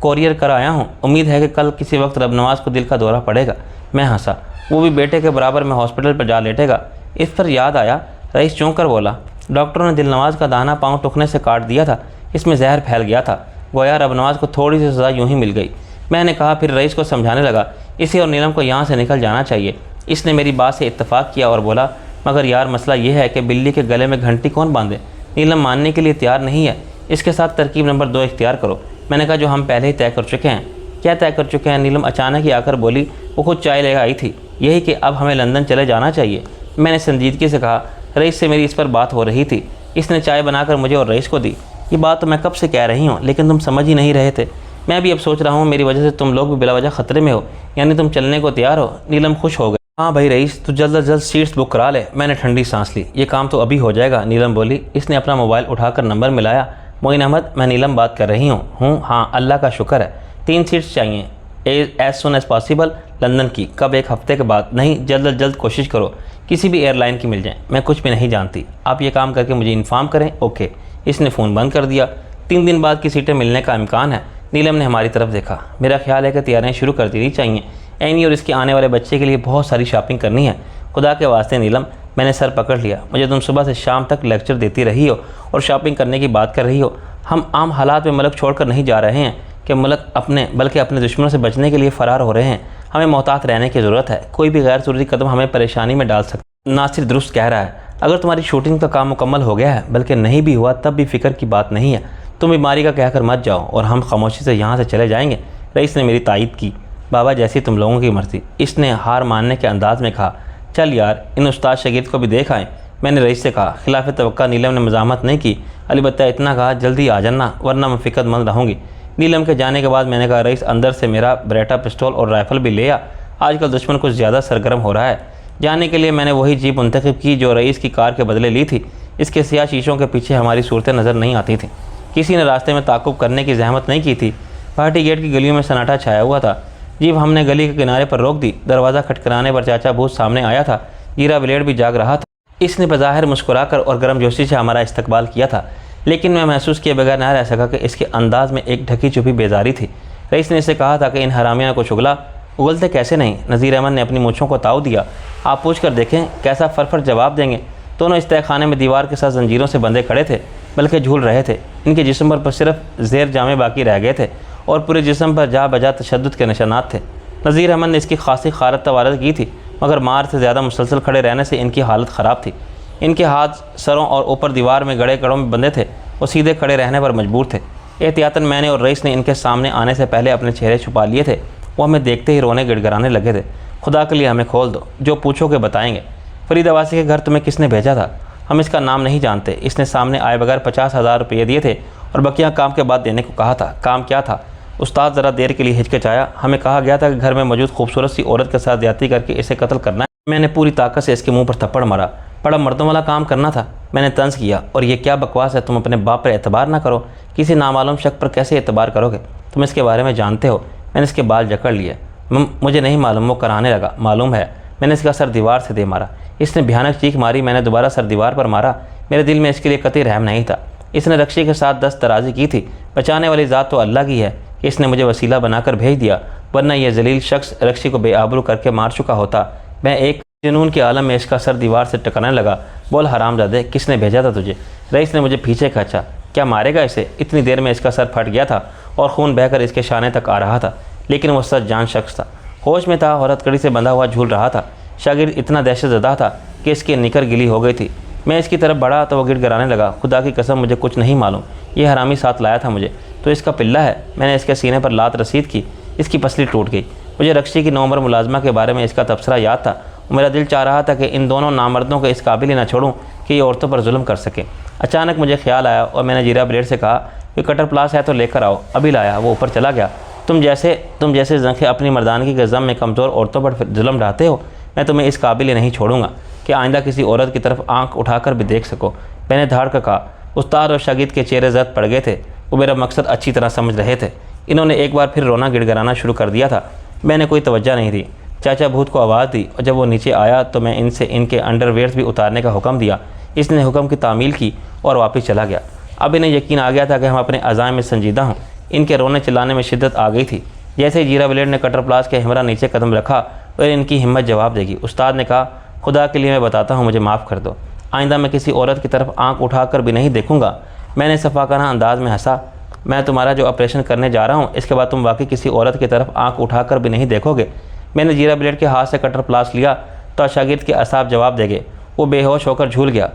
कोरियर कर आया हूँ। उम्मीद है कि कल किसी वक्त रबनवाज को दिल का दौरा पड़ेगा। मैं हंसा। वो भी बेटे के बराबर में हॉस्पिटल पर जा लेटेगा। इस पर याद आया। रईस चौंक कर बोला, डॉक्टरों ने दिलनवाज का दाना पाँव टुकने से काट दिया था। इसमें जहर फैल गया था। गोया रबनवाज को थोड़ी सी सज़ा यूँ ही मिल गई। मैंने कहा। फिर रईस को समझाने लगा, इसे और नीलम को यहाँ से निकल जाना चाहिए। इसने मेरी बात से इत्तेफाक किया और बोला, मगर यार मसला ये है कि बिल्ली के गले में घंटी कौन बांधे? नीलम मानने के लिए तैयार नहीं है। इसके साथ तरकीब नंबर 2 इख्तियार करो। मैंने कहा, जो हम पहले ही तय कर चुके हैं। क्या तय कर चुके हैं? नीलम अचानक ही आकर बोली। वो खुद चाय लेकर आई थी। यही कि अब हमें लंदन चले जाना चाहिए। मैंने संजीदगी से कहा। रईस से मेरी इस पर बात हो रही थी। इसने चाय बनाकर मुझे और रईस को दी। ये बात तो मैं कब से कह रही हूँ, लेकिन तुम समझ ही नहीं रहे थे। मैं भी अब सोच रहा हूँ मेरी वजह से तुम लोग भी बिला वजह ख़तरे में हो, यानी तुम चलने को तैयार हो। नीलम खुश हो गई। हाँ भाई रईस, तू जल्द अज जल्द सीट्स बुक करा ले। मैंने ठंडी सांस ली। ये काम तो अभी हो जाएगा, नीलम बोली। इसने अपना मोबाइल उठाकर नंबर मिलाया। मोइन अहमद, मैं नीलम बात कर रही हूँ। हाँ, अल्लाह का शुक्र है। 3 सीट्स चाहिए, as soon as possible. London की? कब? 1 हफ्ते के बाद? नहीं, जल्द अज जल्द कोशिश करो किसी भी एयरलाइन की मिल जाए। मैं कुछ भी नहीं जानती। आप ये काम करके मुझे इन्फॉर्म करें। ओके। इसने फ़ोन बंद कर दिया। 3 दिन बाद की सीटें मिलने का इम्कान है। नीलम ने हमारी तरफ देखा। मेरा ख्याल है कि तैयारियां शुरू कर देनी चाहिए। एनी और इसके आने वाले बच्चे के लिए बहुत सारी शॉपिंग करनी है। खुदा के वास्ते नीलम, मैंने सर पकड़ लिया। मुझे तुम सुबह से शाम तक लेक्चर देती रही हो और शॉपिंग करने की बात कर रही हो। हम आम हालात में मुल्क छोड़कर नहीं जा रहे हैं कि मुल्क बल्कि अपने दुश्मनों से बचने के लिए फ़रार हो रहे हैं। हमें मोहतात रहने की ज़रूरत है। कोई भी गैर ज़रूरी कदम हमें परेशानी में डाल सकता है। नासिर दुरुस्त कह रहा है। अगर तुम्हारी शूटिंग का काम मुकम्मल हो गया है, बल्कि नहीं भी हुआ तब भी फ़िक्र की बात नहीं है। तुम बीमारी का कहकर मत जाओ और हम खामोशी से यहाँ से चले जाएंगे। रईस ने मेरी तायद की। बाबा जैसी तुम लोगों की मर्ज़ी, इसने हार मानने के अंदाज में कहा। चल यार, इन उस्ताद शागिर्द को भी देख आएँ। मैंने रईस से कहा। खिलाफ तवक्का नीलम ने मज़ामत नहीं की, अलबत्ता इतना कहा जल्दी आ जाना वरना मैं फ़िक्रमंद रहूँगी। नीलम के जाने के बाद मैंने कहा रईस अंदर से मेरा बेरेटा पिस्तौल और राइफ़ल भी ले आ। आजकल दुश्मन कुछ ज़्यादा सरगर्म हो रहा है। जाने के लिए मैंने वही जीप मुंतखब की जो रईस की कार के बदले ली थी। इसके सियाह शीशों के पीछे हमारी सूरतें नज़र नहीं आती थीं। किसी ने रास्ते में ताक़ुब करने की जहमत नहीं की थी। पार्टी गेट की गलियों में सन्नाटा छाया हुआ था। जीप हमने गली के किनारे पर रोक दी। दरवाज़ा खटखटाने पर चाचा भूत सामने आया था। जीरा ब्लेड भी जाग रहा था। इसने बज़ाहिर मुस्कुराकर और गर्मजोशी से हमारा इस्तकबाल किया था, लेकिन मैं महसूस किए बगैर ना रह सका कि इसके अंदाज में एक ढकी छुपी बेजारी थी। रईस ने इसे कहा था कि इन हरामियों को चुगला। उगलते कैसे नहीं? नज़ीर अहमद ने अपनी मूँछों को ताव दिया। आप पूछ कर देखें कैसा फरफर जवाब देंगे। दोनों इस तहखाने में दीवार के साथ जंजीरों से बंधे खड़े थे, बल्कि झूल रहे थे। इनके जिस्म पर सिर्फ ज़ेर जामे बाकी रह गए थे और पूरे जिस्म पर जा बजा तशद्दुद के निशानात थे। नज़ीर अहमद ने इसकी खासी खारत तवारद की थी, मगर मार से ज़्यादा मुसलसल खड़े रहने से इनकी हालत ख़राब थी। इनके हाथ सरों और ऊपर दीवार में गड़े कड़ों में बंधे थे और सीधे खड़े रहने पर मजबूर थे। एहतियातन मैंने और रईस ने इनके सामने आने से पहले अपने चेहरे छुपा लिए थे। वो हमें देखते ही रोने गिड़गिड़ाने लगे थे। खुदा के लिए हमें खोल दो, जो पूछोगे बताएंगे। फरीद अवासी के घर तुम्हें किसने भेजा था? हम इसका नाम नहीं जानते। इसने सामने आए बगैर 50,000 रुपये दिए थे और बकिया काम के बाद देने को कहा था। काम क्या था? उस्ताद ज़रा देर के लिए हिचकिचाया। हमें कहा गया था कि घर में मौजूद खूबसूरत सी औरत के साथ ज्यादती करके इसे कत्ल करना है। मैंने पूरी ताकत से इसके मुंह पर थप्पड़ मारा। बड़ा मर्दों वाला काम करना था। मैंने तंज किया, और ये क्या बकवास है? तुम अपने बाप पर एतबार ना करो, किसी नामालूम शख्स पर कैसे एतबार करोगे? तुम इसके बारे में जानते हो। मैंने इसके बाल जकड़ लिए। मुझे नहीं मालूम, वो कराने लगा। मालूम है। मैंने इसका सर दीवार से दे मारा। इसने भयानक चीख मारी। मैंने दोबारा सर दीवार पर मारा। मेरे दिल में इसके लिए कतई रहम नहीं था। इसने रक्षी के साथ 10 तराजी की थी। बचाने वाली ज़ात तो अल्लाह की है। इसने मुझे वसीला बनाकर भेज दिया, वरना यह जलील शख्स रक्षी को बेआबरू करके मार चुका होता। मैं एक जुनून के आलम में इसका सर दीवार से टकराने लगा। बोल हरामजादे, किसने भेजा था तुझे? रईस ने मुझे पीछे खींचा। क्या मारेगा इसे? इतनी देर में इसका सर फट गया था और खून बहकर इसके शाने तक आ रहा था, लेकिन वह सच जान शख्स था। होश में था और हथकड़ी से बंधा हुआ झूल रहा था। शागिर्द इतना दहशतज़दा था कि इसकी निकर गिली हो गई थी। मैं इसकी तरफ बढ़ा तो वह गिड़गिड़ाने लगा। खुदा की कसम, मुझे कुछ नहीं मालूम। ये हरामी साथ लाया था मुझे, तो इसका पिल्ला है। मैंने इसके सीने पर लात रसीद की। इसकी पसली टूट गई। मुझे रक्षी की 9 नंबर मुलाजमा के बारे में इसका तबसरा याद था। मेरा दिल चाह रहा था कि इन दोनों नामर्दों को इस काबिल ही ना छोड़ूं कि ये औरतों पर जुल्म कर सके। अचानक मुझे ख्याल आया और मैंने जीरा ब्लेड से कहा कि कटर प्लास है तो लेकर आओ। अभी लाया। वो ऊपर चला गया। तुम जैसे ज़ंखे अपनी मर्दानगी के ज़म में कमज़ोर औरतों पर जुल्म ढाते हो, मैं तुम्हें इस काबिल ही नहीं छोड़ूंगा कि आइंदा किसी औरत की तरफ आंख उठाकर भी देख सको। मैंने धाड़ कर कहा। उस्ताद और शागिर्द के चेहरे जद पड़ गए थे। वो मेरा मकसद अच्छी तरह समझ रहे थे। इन्होंने एक बार फिर रोना गिड़गिड़ाना शुरू कर दिया था। मैंने कोई तवज्जो नहीं दी। चाचा भूत को आवाज़ दी और जब वो नीचे आया तो मैं इनसे इनके अंडरवेयर्स भी उतारने का हुक्म दिया। इसने हुक्म की तामील की और वापस चला गया। अब इन्हें यकीन आ गया था कि हम अपने अज़ाम में संजीदा हों। इनके रोने चिल्लाने में शिद्दत आ गई थी। जैसे ही जीरा ब्लेड ने कटर प्लास के हमरा नीचे कदम रखा और इनकी हिम्मत जवाब देगी। उस्ताद ने कहा, खुदा के लिए मैं बताता हूँ, मुझे माफ़ कर दो। आइंदा मैं किसी औरत की तरफ आंख उठाकर भी नहीं देखूंगा। मैंने सफाकाना अंदाज में हंसा। मैं तुम्हारा जो ऑपरेशन करने जा रहा हूँ, इसके बाद तुम वाकई किसी औरत की तरफ आंख उठाकर भी नहीं देखोगे। मैंने जीरा ब्लेड के हाथ से कटर प्लास लिया तो शागिर्द के असाब जवाब दे गए। वो बेहोश होकर झूल गया।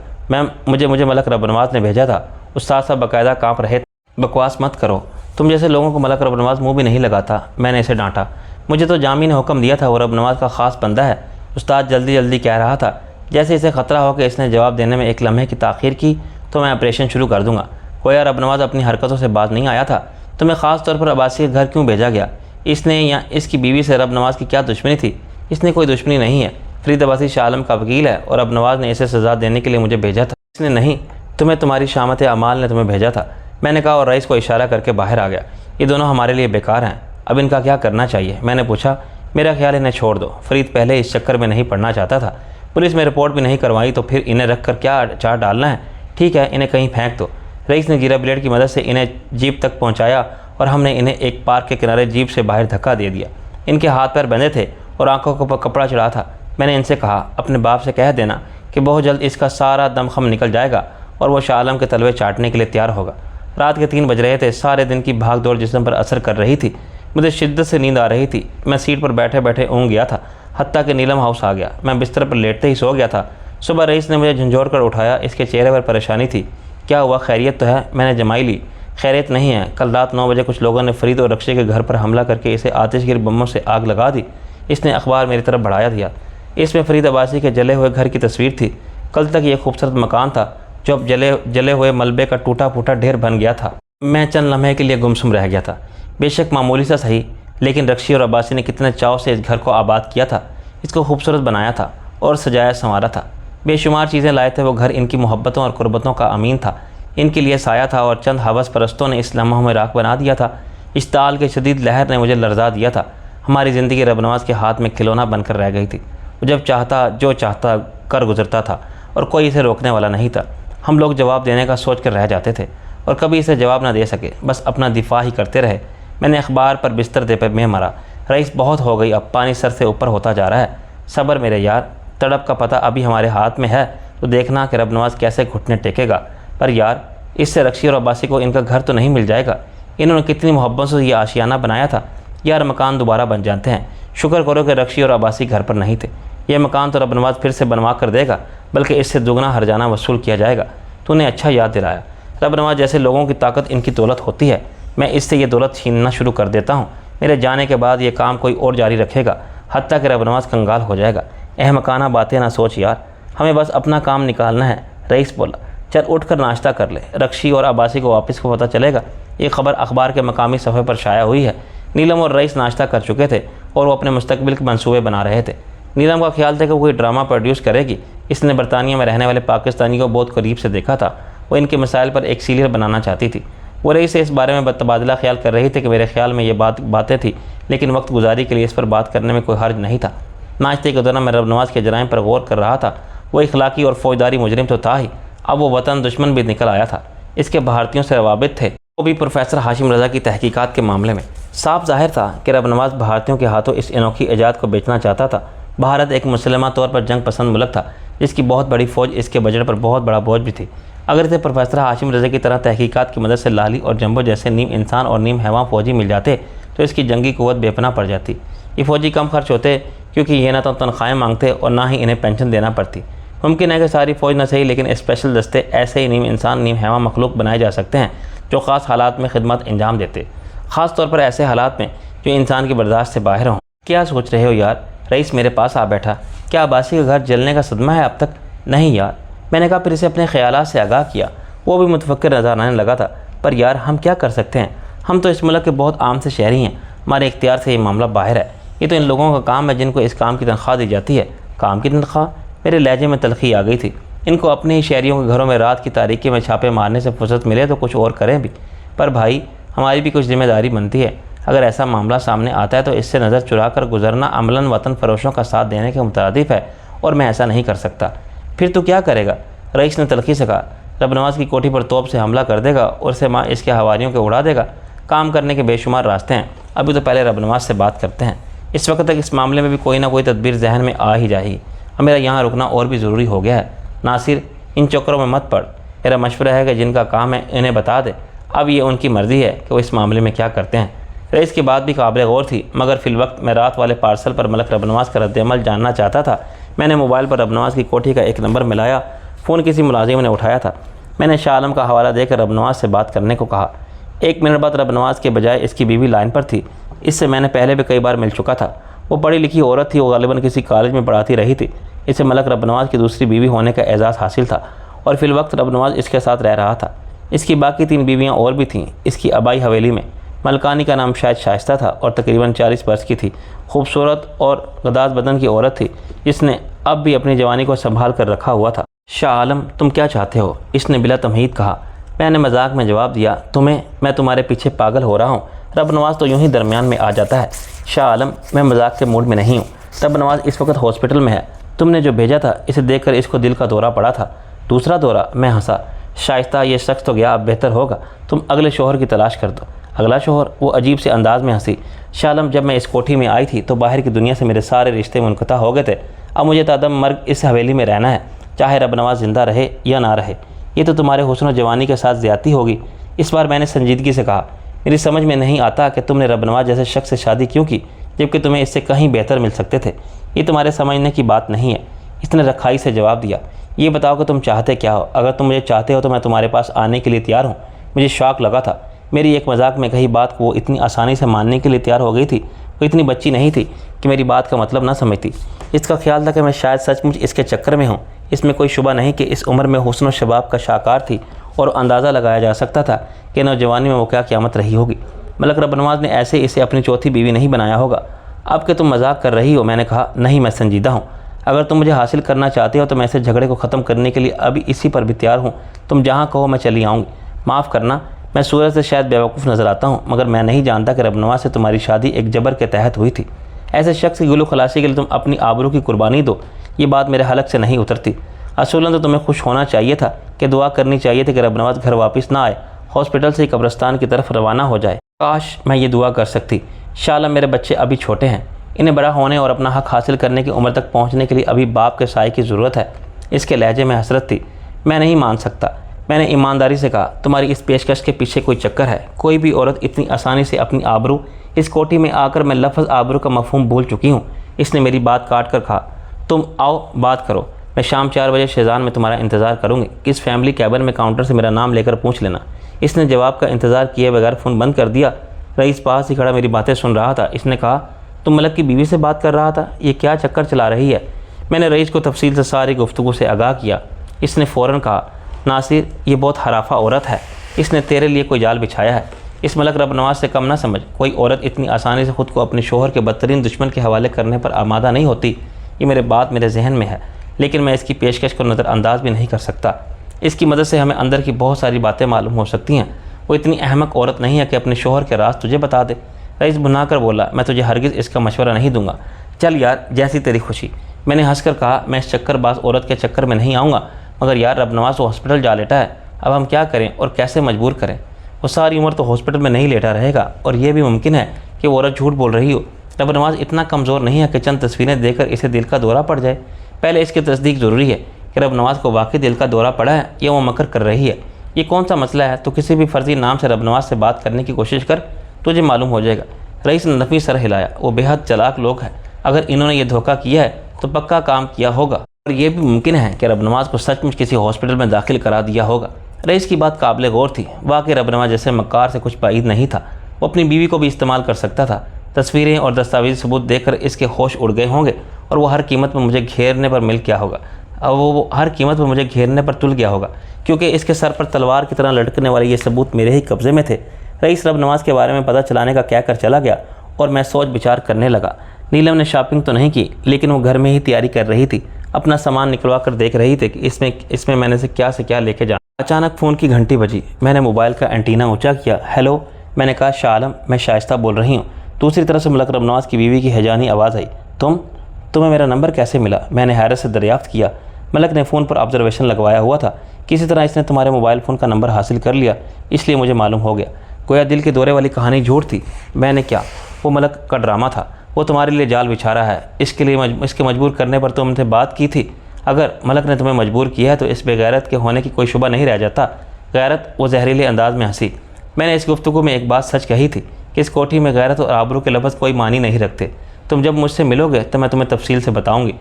मुझे मलक रबनवाज ने भेजा था। उस्ताद साहब बाकायदा काँप रहे थे। बकवास मत करो, तुम जैसे लोगों को मलक रबनवाज मुँह भी नहीं लगाता। मैंने इसे डांटा। मुझे तो जामी ने हुक्म दिया था, वो रबनवाज का ख़ास बंदा है। उस्ताद जल्दी जल्दी कह रहा था। जैसे इसे ख़तरा हो कि इसने जवाब देने में एक लम्हे की ताख़ीर की तो मैं ऑपरेशन शुरू कर दूँगा। गोया रबनवाज अपनी हरकतों से बाज नहीं आया था। तुम्हें ख़ास तौर पर अब्बासी के घर क्यों भेजा गया? इसने या इसकी बीवी से रबनवाज की क्या दुश्मनी थी? इसने कोई दुश्मनी नहीं है। फरीद अब्बासी शाह आलम का वकील है और रबनवाज ने इसे सज़ा देने के लिए मुझे भेजा था। इसने नहीं, तुम्हारी शामत अमाल ने तुम्हें भेजा था। मैंने कहा और रईस को इशारा करके बाहर आ गया। ये दोनों हमारे लिए बेकार हैं। अब इनका क्या करना चाहिए? मैंने पूछा। मेरा ख्याल इन्हें छोड़ दो। फरीद पहले इस चक्कर में नहीं पड़ना चाहता था। पुलिस में रिपोर्ट भी नहीं करवाई तो फिर इन्हें रख कर क्या चार डालना है? ठीक है, इन्हें कहीं फेंक दो। रईस ने जीरा ब्लेड की मदद से इन्हें जीप तक पहुंचाया और हमने इन्हें एक पार्क के किनारे जीप से बाहर धक्का दे दिया। इनके हाथ पैर बंधे थे और आंखों के ऊपर कपड़ा चढ़ा था। मैंने इनसे कहा, अपने बाप से कह देना कि बहुत जल्द इसका सारा दमखम निकल जाएगा और वह शाह आलम के तलवे चाटने के लिए तैयार होगा। रात के 3 बज रहे थे। सारे दिन की भाग दौड़ जिस्म पर असर कर रही थी। मुझे शिद्दत से नींद आ रही थी। मैं सीट पर बैठे बैठे ऊँग गया था। हत्ता कि नीलम हाउस आ गया। मैं बिस्तर पर लेटते ही सो गया था। सुबह रईस ने मुझे झंझोड़ कर उठाया। इसके चेहरे पर परेशानी थी। क्या हुआ, खैरियत तो है? मैंने जमाई ली। खैरियत नहीं है। कल रात 9 बजे कुछ लोगों ने फरीद और रक्षे के घर पर हमला करके इसे आतिशगीर बमों से आग लगा दी। इसने अखबार मेरी तरफ बढ़ाया दिया। इसमें फरीद अब्बासी के जले हुए घर की तस्वीर थी। कल तक ये खूबसूरत मकान था जो अब जले हुए मलबे का टूटा फूटा ढेर बन गया था। मैं चंद लम्हे के लिए गुमसुम रह गया था। बेशक मामूली सा सही, लेकिन रक्षी और अब्बासी ने कितने चाव से इस घर को आबाद किया था, इसको खूबसूरत बनाया था और सजाया संवारा था। बेशुमार चीज़ें लाए थे वो घर। इनकी मोहब्बतों और कुर्बतों का अमीन था। इनके लिए साया था और चंद हवस परस्तों ने इस लम्हों में राख बना दिया था। इस ताल के शदीद लहर ने मुझे लर्जा दिया था। हमारी ज़िंदगी रबनवाज के हाथ में खिलौना बनकर रह गई थी। वो जब चाहता जो चाहता कर गुजरता था और कोई इसे रोकने वाला नहीं था। हम लोग जवाब देने का सोच कर रह जाते थे और कभी इसे जवाब ना दे सके, बस अपना दिफा ही करते रहे। मैंने अखबार पर बिस्तर दे पर मैं मरा। रईस बहुत हो गई, अब पानी सर से ऊपर होता जा रहा है। सब्र मेरे यार, तड़प का पता अभी हमारे हाथ में है तो देखना कि रबनवाज कैसे घुटने टेकेगा। पर यार, इससे रक्षी और अब्बासी को इनका घर तो नहीं मिल जाएगा। इन्होंने कितनी मोहब्बत से ये आशियाना बनाया था। यार, मकान दोबारा बन जाते हैं। शुक्र करो कि रक्षी और अब्बासी घर पर नहीं थे। यह मकान तो रबनवाज फिर से बनवा कर देगा, बल्कि इससे दुगना हर्जाना वसूल किया जाएगा। तूने अच्छा याद दिलाया। रबनवाज जैसे लोगों की ताकत इनकी दौलत होती है। मैं इससे ये दौलत छीनना शुरू कर देता हूँ। मेरे जाने के बाद ये काम कोई और जारी रखेगा, हत्ता कि रबनवाज कंगाल हो जाएगा। अहमकाना बातें ना सोच यार, हमें बस अपना काम निकालना है। रईस बोला, चल उठकर नाश्ता कर ले। रक्षी और अब्बासी को वापस को पता चलेगा। ये खबर अखबार के मकामी सफ़े पर शाया हुई है। नीलम और रईस नाश्ता कर चुके थे और वो अपने मुस्तकबिल के मंसूबे बना रहे थे। नीलम का ख्याल था कि कोई ड्रामा प्रोड्यूस करेगी। इसने बरतानिया में रहने वाले पाकिस्तानी को बहुत करीब से देखा था। वो इनके मसाइल पर एक सीरियल बनाना चाहती थी। वो रईस से इस बारे में तबादला ख्याल कर रही थी कि मेरे ख्याल में ये बातें थी, लेकिन वक्त गुजारी के लिए इस पर बात करने में कोई हर्ज नहीं था। नाश्ते के दौरान मैं रबनवाज के जराइम पर गौर कर रहा था। वो इखलाकी और फौजदारी मुजरिम तो था ही, अब वो वतन दुश्मन भी निकल आया था। इसके भारतीयों से रवाबित थे, वो भी प्रोफेसर हाशिम रज़ा की तहकीकात के मामले में। साफ जाहिर था कि रबनवाज भारतीयों के हाथों इस अनोखी ईजाद को बेचना चाहता था। भारत एक मुसलमान तौर पर जंग पसंद मुल्क था, जिसकी बहुत बड़ी फ़ौज इसके बजट पर बहुत बड़ा बोझ भी थी। अगर इसे प्रोफेसर हाशिम रज़ा की तरह तहकीकात की मदद से लाली और जंबो जैसे नीम इंसान और नीम हैवान फ़ौजी मिल जाते तो इसकी जंगी क़ुव्वत बेपनाह पड़ जाती। ये फ़ौजी कम खर्च होते क्योंकि ये ना तो तनख्वाहें मांगते और ना ही इन्हें पेंशन देना पड़ती। मुमकिन है कि सारी फ़ौज न सही, लेकिन स्पेशल दस्ते ऐसे ही नीम इंसान नीम हैवान मखलूक बनाए जा सकते हैं जो ख़ास हालात में खिदमत अंजाम देते, ख़ास तौर पर ऐसे हालात में जो इंसान की बर्दाश्त से बाहर हों। क्या सोच रहे हो यार? रईस मेरे पास आ बैठा। क्या अब्बासी का घर जलने का सदमा है अब तक? नहीं यार, मैंने कहा। फिर इसे अपने ख्यालात से आगाह किया। वो भी मुतफक्किर नज़र आने लगा था। पर यार, हम क्या कर सकते हैं? हम तो इस मुल्क के बहुत आम से शहरी हैं। हमारे इख्तियार से ये मामला बाहर है। ये तो इन लोगों का काम है जिनको इस काम की तनख्वाह दी जाती है। काम की तनख्वाह? मेरे लहजे में तलखी आ गई थी। इनको अपने ही शहरियों के घरों में रात की तारीकी में छापे मारने से फुर्सत मिले तो कुछ और करें भी। पर भाई, हमारी भी कुछ जिम्मेदारी बनती है। अगर ऐसा मामला सामने आता है तो इससे नज़र चुरा कर गुजरना अमलन वतन फरोशों का साथ देने के मुतादिफ है, और मैं ऐसा नहीं कर सकता। फिर तो क्या करेगा? रईस ने तलखी से कहा। रबनवाज की कोठी पर तोप से हमला कर देगा और से माँ इसके हवारियों को उड़ा देगा। काम करने के बेशुमार रास्ते हैं। अभी तो पहले रबनवाज से बात करते हैं। इस वक्त तक इस मामले में भी कोई ना कोई तदबीर जहन में आ ही जाएगी। अब मेरा यहाँ रुकना और भी ज़रूरी हो गया है। नासिर, इन चक्करों में मत पड़। मेरा मशवरा है कि जिनका काम है इन्हें बता दे। अब ये उनकी मर्ज़ी है कि वो इस मामले में क्या करते हैं। रईस की बात भी काबिल गौर थी, मगर फ़िलवक्त मैं रात वाले पार्सल पर मलक रबनवाज का रद्दअमल जानना चाहता था। मैंने मोबाइल पर रबनवाज की कोठी का एक नंबर मिलाया। फ़ोन किसी मुलाजिम ने उठाया था। मैंने शाह आलम का हवाला देकर रबनवाज से बात करने को कहा। 1 मिनट बाद रबनवाज के बजाय इसकी बीवी लाइन पर थी। इससे मैंने पहले भी कई बार मिल चुका था। वो पढ़ी लिखी औरत थी। वो गालिबन किसी कॉलेज में पढ़ाती रही थी। इसे मलक रबनवाज की दूसरी बीवी होने का एजाज़ हासिल था और फ़िलवक्त रबनवाज इसके साथ रह रहा था। इसकी बाकी 3 बीवियाँ और भी थीं इसकी आबाई हवेली में। मलकानी का नाम शायद शाइस्ता था और तकरीबन 40 वर्ष की थी। खूबसूरत और गदाज बदन की औरत थी जिसने अब भी अपनी जवानी को संभाल कर रखा हुआ था। शाह आलम, तुम क्या चाहते हो? इसने बिला तमहीद कहा। मैंने मजाक में जवाब दिया, मैं तुम्हारे पीछे पागल हो रहा हूँ। रबनवाज तो यूं ही दरमियान में आ जाता है। शाह आलम, मैं मजाक के मूड में नहीं हूँ। रबनवाज इस वक्त हॉस्पिटल में है। तुमने जो भेजा था इसे देखकर इसको दिल का दौरा पड़ा था। दूसरा दौरा? मैं हंसा। शाइस्ता, ये शख्स तो गया, अब बेहतर होगा तुम अगले शोहर की तलाश कर दो। अगला शोहर? वो अजीब से अंदाज में हंसी। शाह आलम, जब मैं इस कोठी में आई थी तो बाहर की दुनिया से मेरे सारे रिश्ते मुनक़ता हो गए थे। अब मुझे तादम मर्ग इस हवेली में रहना है, चाहे रबनवाज ज़िंदा रहे या ना रहे। ये तो तुम्हारे हुस्न जवानी के साथ ज़्यादती होगी। इस बार मैंने संजीदगी से कहा। मेरी समझ में नहीं आता कि तुमने रबनवाज जैसे शख्स से शादी क्यों की, जबकि तुम्हें इससे कहीं बेहतर मिल सकते थे। ये तुम्हारे समझने की बात नहीं है। इसने रखाई से जवाब दिया, ये बताओ कि तुम चाहते क्या हो? अगर तुम मुझे चाहते हो तो मैं तुम्हारे पास आने के लिए तैयार हूँ। मुझे शौक लगा था। मेरी एक मजाक में कही बात को वो इतनी आसानी से मानने के लिए तैयार हो गई थी। वो इतनी बच्ची नहीं थी कि मेरी बात का मतलब ना समझती। इसका ख्याल था कि मैं शायद सचमुच इसके चक्कर में हूँ। इसमें कोई शुबा नहीं कि इस उम्र में हुस्न और शबाब का शाकार थी और अंदाज़ा लगाया जा सकता था कि नौजवानी में वो क्या क़यामत रही होगी। मलक रबनवाज ने ऐसे इसे अपनी चौथी बीवी नहीं बनाया होगा। अब कि तुम मजाक कर रही हो? मैंने कहा, नहीं, मैं संजीदा हूँ। अगर तुम मुझे हासिल करना चाहते हो तो मैं इस झगड़े को ख़त्म करने के लिए अभी इसी पर भी तैयार हूँ। तुम जहाँ कहो मैं चली आऊँगी। माफ़ करना, मैं सूरज से शायद बेवकूफ़ नज़र आता हूँ, मगर मैं नहीं जानता कि रबनवाज से तुम्हारी शादी एक जबर के तहत हुई थी। ऐसे शख्स की गुलो खलासी के लिए तुम अपनी आबरू की कुर्बानी दो, ये बात मेरे हलक से नहीं उतरती। असूलन तो तुम्हें खुश होना चाहिए था कि दुआ करनी चाहिए थी कि रबनवाज घर वापस ना आए, हॉस्पिटल से कब्रिस्तान की तरफ रवाना हो जाए। काश मैं ये दुआ कर सकती। शाला मेरे बच्चे अभी छोटे हैं, इन्हें बड़ा होने और अपना हक हासिल करने की उम्र तक पहुँचने के लिए अभी बाप के साए की ज़रूरत है। इसके लहजे में हसरत थी। मैं नहीं मान सकता। मैंने ईमानदारी से कहा, तुम्हारी इस पेशकश के पीछे कोई चक्कर है। कोई भी औरत इतनी आसानी से अपनी आबरू, इस कोठी में आकर मैं लफ्ज़ आबरू का मफहूम भूल चुकी हूँ। इसने मेरी बात काट कर कहा, तुम आओ बात करो। मैं शाम 4 बजे शेजान में तुम्हारा इंतज़ार करूँगी। किस फैमिली कैबिन में काउंटर से मेरा नाम लेकर पूछ लेना। इसने जवाब का इंतज़ार किए बगैर फ़ोन बंद कर दिया। रईस पास ही खड़ा मेरी बातें सुन रहा था। इसने कहा, तुम मलक की बीवी से बात कर रहा था? ये क्या चक्कर चला रही है? मैंने रईस को तफसील से सारी गुफ्तगू से आगाह किया। इसने फ़ौरन कहा, नासिर, ये बहुत हराफा औरत है। इसने तेरे लिए कोई जाल बिछाया है। इस मलक रबनवाज से कम ना समझ। कोई औरत इतनी आसानी से ख़ुद को अपने शोहर के बदतरीन दुश्मन के हवाले करने पर आमादा नहीं होती। ये मेरे बात मेरे जहन में है, लेकिन मैं इसकी पेशकश को नज़रअंदाज भी नहीं कर सकता। इसकी मदद से हमें अंदर की बहुत सारी बातें मालूम हो सकती हैं। वो इतनी अहमक औरत नहीं है कि अपने शोहर के राज तुझे बता दे। रईस भुनाकर बोला, मैं तुझे हरगिज़ इसका मशवरा नहीं दूंगा। चल यार, जैसी तेरी खुशी। मैंने हंसकर कहा, मैं इस चक्करबाज औरत के चक्कर में नहीं आऊँगा, मगर यार रबनवाज तो हॉस्पिटल जा लेटा है। अब हम क्या करें और कैसे मजबूर करें? वो सारी उम्र तो हॉस्पिटल में नहीं लेटा रहेगा, और यह भी मुमकिन है कि वो औरत झूठ बोल रही हो। रबनवाज इतना कमज़ोर नहीं है कि चंद तस्वीरें देखकर इसे दिल का दौरा पड़ जाए। पहले इसकी तस्दीक ज़रूरी है कि रबनवाज को वाकई दिल का दौरा पड़ा है या वो मकर कर रही है। ये कौन सा मसला है? तो किसी भी फर्जी नाम से रबनवाज से बात करने की कोशिश कर, तुझे मालूम हो जाएगा। रईस ने नफी सर हिलाया। वो बेहद चालाक लोग हैं। अगर इन्होंने ये धोखा किया है तो पक्का काम किया होगा, और यह भी मुमकिन है कि रबनवाज को सचमुच किसी हॉस्पिटल में दाखिल करा दिया होगा। रईस की बात काबिल गौर थी। वाकई रबनवाज जैसे मक्कार से कुछ बाईद नहीं था। वो अपनी बीवी को भी इस्तेमाल कर सकता था। तस्वीरें और दस्तावेजी सबूत देखकर इसके होश उड़ गए होंगे, और वो हर कीमत पर मुझे घेरने पर मिल गया होगा। अब वो हर कीमत पर मुझे घेरने पर तुल गया होगा, क्योंकि इसके सर पर तलवार की तरह लटकने वाले ये सबूत मेरे ही कब्ज़े में थे। रईस रबनवाज के बारे में पता चलाने का क्या कर चला गया, और मैं सोच विचार करने लगा। नीलम ने शॉपिंग तो नहीं की, लेकिन वो घर में ही तैयारी कर रही थी। अपना सामान निकलवा कर देख रही थी कि इसमें मैंने से क्या लेके जाना। अचानक फ़ोन की घंटी बजी। मैंने मोबाइल का एंटीना ऊंचा किया। हेलो, मैंने कहा, शाह आलम, मैं शाइस्ता बोल रही हूँ। दूसरी तरफ से मलक रबनवाज की बीवी की हैजानी आवाज़ आई, तुम्हें मेरा नंबर कैसे मिला? मैंने हैरत से दरियाफ्त किया। मलक ने फ़ोन पर ऑब्जर्वेशन लगवाया हुआ था। किसी तरह इसने तुम्हारे मोबाइल फ़ोन का नंबर हासिल कर लिया, इसलिए मुझे मालूम हो गया। गोया दिल के दौरे वाली कहानी झूठ थी। मैंने क्या, वो मलक का ड्रामा था। वो तुम्हारे लिए जाल बिछा रहा है। इसके मजबूर करने पर तुमसे बात की थी। अगर मलक ने तुम्हें मजबूर किया है तो इस बेगैरत के होने की कोई शुबा नहीं रह जाता। गैरत, वो जहरीले अंदाज में हंसी। मैंने इस गुफ्तगू में एक बात सच कही थी कि इस कोठी में गैरत और आबरू के लफ्ज़ कोई मानी नहीं रखते। तुम जब मुझसे मिलोगे तो मैं तुम्हें तफसील से बताऊंगी।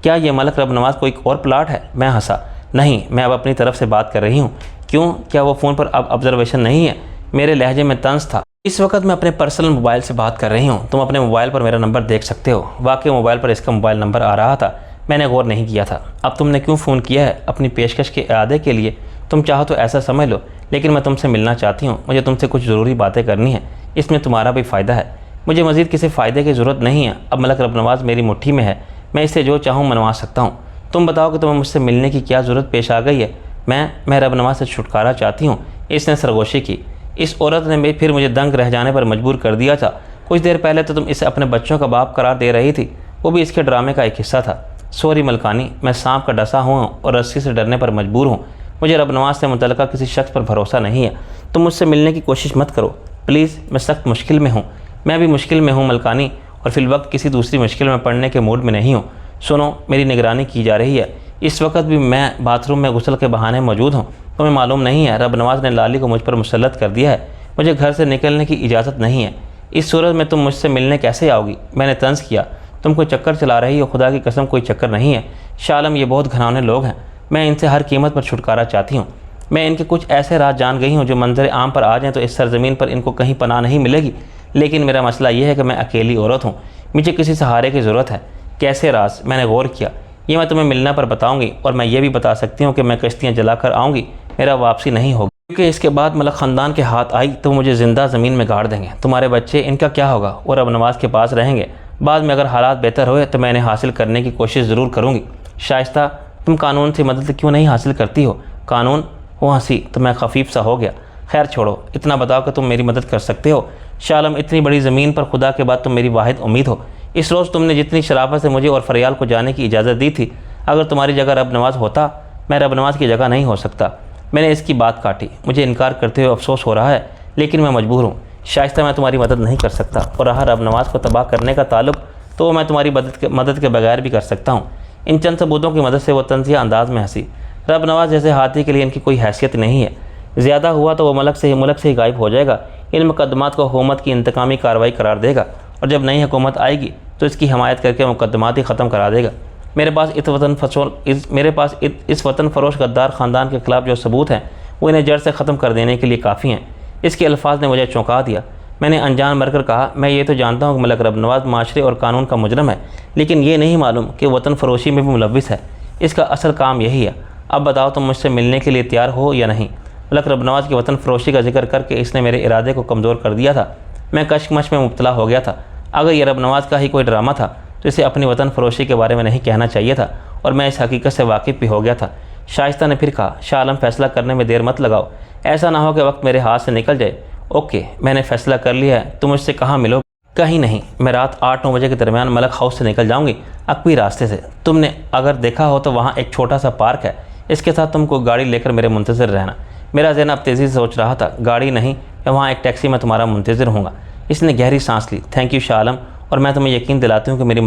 क्या ये मलक रबनवाज कोई और प्लाट है? मैं हंसा। नहीं, मैं अब अपनी तरफ से बात कर रही हूँ। क्यों, क्या वो फ़ोन पर अब ऑब्जर्वेशन नहीं है? मेरे लहजे में तंज था। इस वक्त मैं अपने पर्सनल मोबाइल से बात कर रही हूँ। तुम अपने मोबाइल पर मेरा नंबर देख सकते हो। वाकई मोबाइल पर इसका मोबाइल नंबर आ रहा था। मैंने गौर नहीं किया था। अब तुमने क्यों फ़ोन किया है? अपनी पेशकश के इरादे के लिए। तुम चाहो तो ऐसा समझ लो, लेकिन मैं तुमसे मिलना चाहती हूँ। मुझे तुमसे कुछ ज़रूरी बातें करनी है। इसमें तुम्हारा भी फ़ायदा है। मुझे मज़ीद किसी फ़ायदे की ज़रूरत नहीं है। अब मलक रबनवाज मेरी मुट्ठी में है। मैं इससे जो चाहूँ मनवा सकता हूँ। तुम बताओ कि तुम्हें मुझसे मिलने की क्या ज़रूरत पेश आ गई है? मैं रबनवाज से छुटकारा चाहती हूँ। इसने सरगोशी की। इस औरत ने फिर मुझे दंग रह जाने पर मजबूर कर दिया था। कुछ देर पहले तो तुम इसे अपने बच्चों का बाप करार दे रही थी। वो भी इसके ड्रामे का एक हिस्सा था। सॉरी मलकानी, मैं सांप का डसा हुआ हूँ और रस्सी से डरने पर मजबूर हूँ। मुझे रबनवाज से मुतल्लिक़ किसी शख्स पर भरोसा नहीं है। तुम मुझसे मिलने की कोशिश मत करो प्लीज़। मैं सख्त मुश्किल में हूँ। मैं भी मुश्किल में हूँ मलकानी, और फिलवक्त किसी दूसरी मुश्किल में पड़ने के मूड में नहीं हूँ। सुनो, मेरी निगरानी की जा रही है। इस वक्त भी मैं बाथरूम में गुस्ल के बहाने मौजूद हूँ। तुम्हें मालूम नहीं है, रबनवाज ने लाली को मुझ पर मुसल्लत कर दिया है। मुझे घर से निकलने की इजाज़त नहीं है। इस सूरत में तुम मुझसे मिलने कैसे आओगी? मैंने तंज़ किया। तुम कोई चक्कर चला रही हो? खुदा की कसम कोई चक्कर नहीं है। शाह आलम, ये बहुत घिनौने लोग हैं, मैं इनसे हर कीमत पर छुटकारा चाहती हूँ। मैं इनके कुछ ऐसे राज जान गई हूँ जो मंजर आम पर आ जाएँ तो इस सरजमीन पर इनको कहीं पनाह नहीं मिलेगी। लेकिन मेरा मसला ये है कि मैं अकेली औरत हूँ, मुझे किसी सहारे की ज़रूरत है। कैसे राज? मैंने गौर किया। ये मैं तुम्हें मिलने पर बताऊँगी, और मैं ये भी बता सकती हूँ कि मैं कश्तियाँ जलाकर आऊँगी, मेरा वापसी नहीं होगी, क्योंकि इसके बाद मलक ख़ानदान के हाथ आई तो मुझे ज़िंदा ज़मीन में गाड़ देंगे। तुम्हारे बच्चे, इनका क्या होगा? और अब नवाज़ के पास रहेंगे। बाद में अगर हालात बेहतर हुए तो मैं इन्हें हासिल करने की कोशिश ज़रूर करूँगी। शाइस्ता, तुम कानून से मदद क्यों नहीं हासिल करती हो? कानून? वो हंसी तो मैं खफीफ सा हो गया। खैर छोड़ो, इतना बताओ कि तुम मेरी मदद कर सकते हो। शाह आलम, इतनी बड़ी ज़मीन पर खुदा के बाद तुम मेरी वाहिद उम्मीद हो। इस रोज़ तुमने जितनी शराफत से मुझे और फरियाल को जाने की इजाज़त दी थी, अगर तुम्हारी जगह रब नवाज़ होता, मैं रब नवाज़ की जगह नहीं हो सकता। मैंने इसकी बात काटी। मुझे इनकार करते हुए अफसोस हो रहा है, लेकिन मैं मजबूर हूँ। शाइस्ता, मैं तुम्हारी मदद नहीं कर सकता, और रहा रब नवाज़ को तबाह करने का ताल्लुक, तो मैं तुम्हारी मदद के बगैर भी कर सकता हूँ। इन चंद सबूतों की मदद से वो तंज़िया अंदाज में हंसी। रब नवाज़ जैसे हाथी के लिए इनकी कोई हैसियत नहीं है। ज़्यादा हुआ तो वो मुल्क से ही गायब हो जाएगा। इन मुकदमात को हुकूमत की इंतकामी कार्रवाई करार देगा, और जब नई हुकूमत आएगी तो इसकी हमायत करके मुकदमात ही ख़त्म करा देगा। मेरे पास इस वतन फरोश गद्दार ख़ानदान के ख़िलाफ़ जो सबूत हैं वो इन्हें जड़ से ख़त्म कर देने के लिए काफ़ी हैं। इसके अल्फाज ने मुझे चौंका दिया। मैंने अनजान मरकर कहा, मैं ये तो जानता हूँ कि मलक रब नवाज़ माशरे और कानून का मुजरम है, लेकिन ये नहीं मालूम कि वतन फरोशी में भी मुलव्विस है। इसका असल काम यही है। अब बताओ, तुम मुझसे मिलने के लिए तैयार हो या नहीं? मलक रब नवाज़ की वतन फरोशी का जिक्र करके इसने मेरे इरादे को कमज़ोर कर दिया था। मैं कशमश में मुब्तला हो गया था। अगर यह रब नवाज़ का ही कोई ड्रामा था तो इसे अपनी वतन फरोशी के बारे में नहीं कहना चाहिए था, और मैं इस हकीकत से वाकिफ़ भी हो गया था। शाइस्ता ने फिर कहा, शाह आलम, फ़ैसला करने में देर मत लगाओ, ऐसा ना हो कि वक्त मेरे हाथ से निकल जाए। ओके, मैंने फ़ैसला कर लिया है। तुम मुझसे कहाँ मिलोगे? कहीं नहीं, मैं रात 8-9 बजे के दरमियान मलक हाउस से निकल जाऊँगी, अक्वी रास्ते से। तुमने अगर देखा हो तो वहाँ एक छोटा सा पार्क है, इसके साथ तुमको गाड़ी लेकर मेरे मुंतज़िर रहना। मेरा ज़हन अब तेज़ी से सोच रहा था, गाड़ी नहीं, या वहाँ एक टैक्सी में तुम्हारा मुंतज़िर होऊंगा। इसने गहरी सांस ली। थैंक यू शाह आलम, और मैं तुम्हें यकीन दिलाती हूँ कि मेरी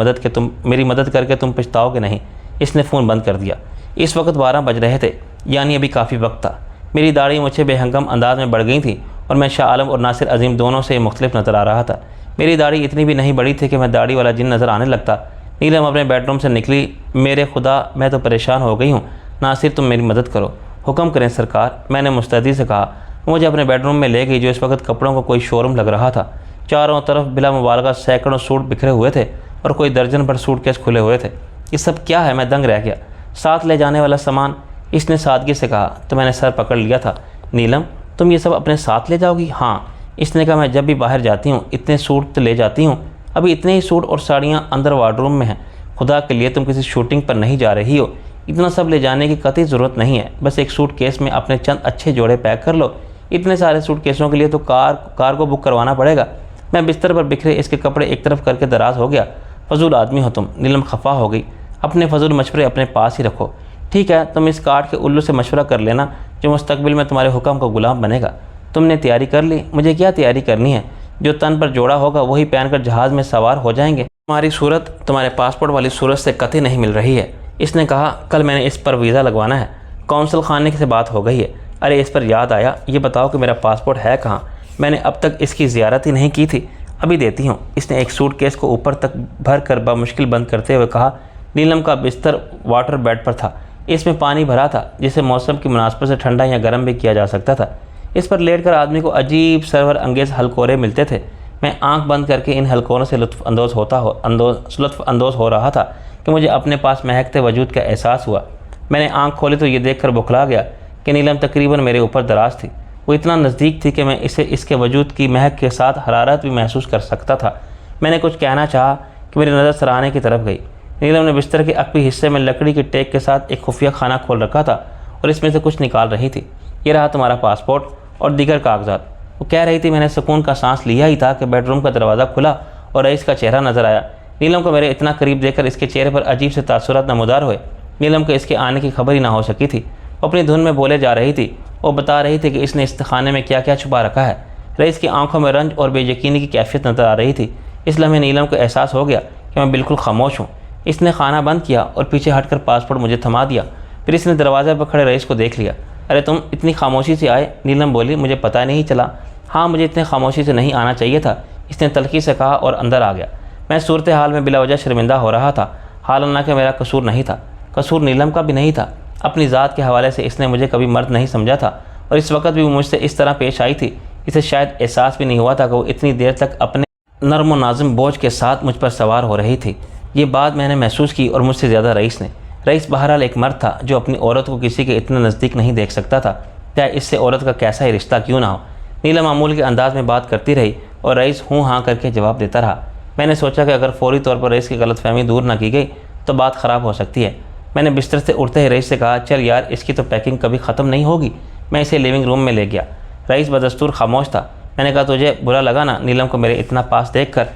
मदद करके तुम पछताओगे नहीं। इसने फ़ोन बंद कर दिया। इस वक्त 12 बज रहे थे, यानी अभी काफ़ी वक्त था। मेरी दाढ़ी मुझे बेहंगम अंदाज में बढ़ गई थी, और मैं शाह आलम और नासिर अजीम दोनों से मुख्तलिफ नज़र आ रहा था। मेरी दाढ़ी इतनी भी नहीं बड़ी थी कि मैं दाढ़ी वाला जिन नज़र आने लगता। नीलम अपने बेडरूम से निकली। मेरे खुदा, मैं तो परेशान हो गई हूँ। नासिर, तुम मेरी मदद करो। हुक्म करें सरकार, मैंने मुस्तैदी से कहा। मुझे अपने बेडरूम में ले गई, जो इस वक्त कपड़ों का कोई शोरूम लग रहा था। चारों तरफ बिला मुबालगा सैकड़ों सूट बिखरे हुए थे, और कोई दर्जन भर सूटकेस खुले हुए थे। ये सब क्या है? मैं दंग रह गया। साथ ले जाने वाला सामान, इसने सादगी से कहा, तो मैंने सर पकड़ लिया था। नीलम, तुम ये सब अपने साथ ले जाओगी? हाँ, इसने कहा, मैं जब भी बाहर जाती हूँ इतने सूट तो ले जाती हूँ। अभी इतने ही सूट और साड़ियाँ अंदर वार्डरूम में हैं। खुदा के लिए तुम किसी शूटिंग पर नहीं जा रही हो, इतना सब ले जाने की कतई ज़रूरत नहीं है। बस एक सूट केस में अपने चंद अच्छे जोड़े पैक कर लो। इतने सारे सूट केसों के लिए तो कार को बुक करवाना पड़ेगा। मैं बिस्तर पर बिखरे इसके कपड़े एक तरफ करके दराज हो गया। फजूल आदमी हो तुम। नीलम खफा हो गई। अपने फजूल मशवरे अपने पास ही रखो। ठीक है, तुम इस काट के उल्लू से मशवरा कर लेना जो मुस्तकबिल में तुम्हारे हुक्म का गुलाम बनेगा। तुमने तैयारी कर ली? मुझे क्या तैयारी करनी है? जो तन पर जोड़ा होगा वही पहनकर जहाज़ में सवार हो जाएंगे। तुम्हारी सूरत तुम्हारे पासपोर्ट वाली सूरत से कतई नहीं मिल रही है। इसने कहा, कल मैंने इस पर वीज़ा लगवाना है, कौंसल खाने से बात हो गई है। अरे, इस पर याद आया, ये बताओ कि मेरा पासपोर्ट है कहाँ? मैंने अब तक इसकी ज़ियारत ही नहीं की थी। अभी देती हूँ। इसने एक सूटकेस को ऊपर तक भर कर बामुश्किल बंद करते हुए कहा। नीलम का बिस्तर वाटर बेड पर था। इसमें पानी भरा था, जिसे मौसम की मुनासबत से ठंडा या गर्म भी किया जा सकता था। इस पर लेटकर आदमी को अजीब सरवर अंगेज़ हलकोरे मिलते थे। मैं आंख बंद करके इन हलकोरों से लुत्फ़ अंदोज़ हो रहा था कि मुझे अपने पास महकते वजूद का एहसास हुआ। मैंने आंख खोली तो ये देखकर बौखला गया कि नीलम तकरीबन मेरे ऊपर दराज थी। वो इतना नज़दीक थी कि मैं इसके वजूद की महक के साथ हरारत भी महसूस कर सकता था। मैंने कुछ कहना चाहा कि मेरी नज़र सराहने की तरफ गई। नीलम ने बिस्तर के अकवी हिस्से में लकड़ी की टेक के साथ एक खुफिया खाना खोल रखा था और इसमें से कुछ निकाल रही थी। ये रहा तुम्हारा पासपोर्ट और दीगर कागजात। वो कह रही थी। मैंने सुकून का सांस लिया ही था कि बेडरूम का दरवाज़ा खुला और रईस का चेहरा नज़र आया। नीलम को मेरे इतना करीब देखकर इसके चेहरे पर अजीब से तासुरात नमूदार हुए। नीलम को इसके आने की खबर ही ना हो सकी थी। वो अपनी धुन में बोले जा रही थी। वो बता रही थी कि इसने इस खाने में क्या क्या छुपा रखा है। रईस की आंखों में रंज और बेयकीनी की कैफियत नज़र आ रही थी। इस लम्हे नीलम को एहसास हो गया कि मैं बिल्कुल खामोश हूँ। इसने खाना बंद किया और पीछे हटकर पासपोर्ट मुझे थमा दिया। फिर इसने दरवाजे पर खड़े रईस को देख लिया। अरे, तुम इतनी खामोशी से आए? नीलम बोली। मुझे पता नहीं चला। हाँ, मुझे इतने खामोशी से नहीं आना चाहिए था, इसने तल्खी से कहा और अंदर आ गया। मैं सूरत हाल में बिलावजह शर्मिंदा हो रहा था। हालांकि मेरा कसूर नहीं था। कसूर नीलम का भी नहीं था। अपनी ज़ात के हवाले से इसने मुझे कभी मर्द नहीं समझा था और इस वक्त भी वो मुझसे इस तरह पेश आई थी। इसे शायद एहसास भी नहीं हुआ था कि वो इतनी देर तक अपने नर्म व नाज़िम बोझ के साथ मुझ पर सवार हो रही थी। ये बात मैंने महसूस की और मुझसे ज़्यादा रईस ने। रईस बहरहाल एक मर्द था जो अपनी औरत को किसी के इतना नज़दीक नहीं देख सकता था, चाहे इससे औरत का कैसा ही रिश्ता क्यों ना हो। नीलम मामूल के अंदाज में बात करती रही और रईस हूँ हाँ करके जवाब देता रहा। मैंने सोचा कि अगर फौरी तौर पर रईस की गलतफहमी दूर ना की गई तो बात ख़राब हो सकती है। मैंने बिस्तर से उठते ही रईस से कहा, चल यार, इसकी तो पैकिंग कभी ख़त्म नहीं होगी। मैं इसे लिविंग रूम में ले गया। रईस बदस्तूर खामोश था। मैंने कहा, तुझे बुरा लगा ना नीलम को मेरे इतना पास देख कर?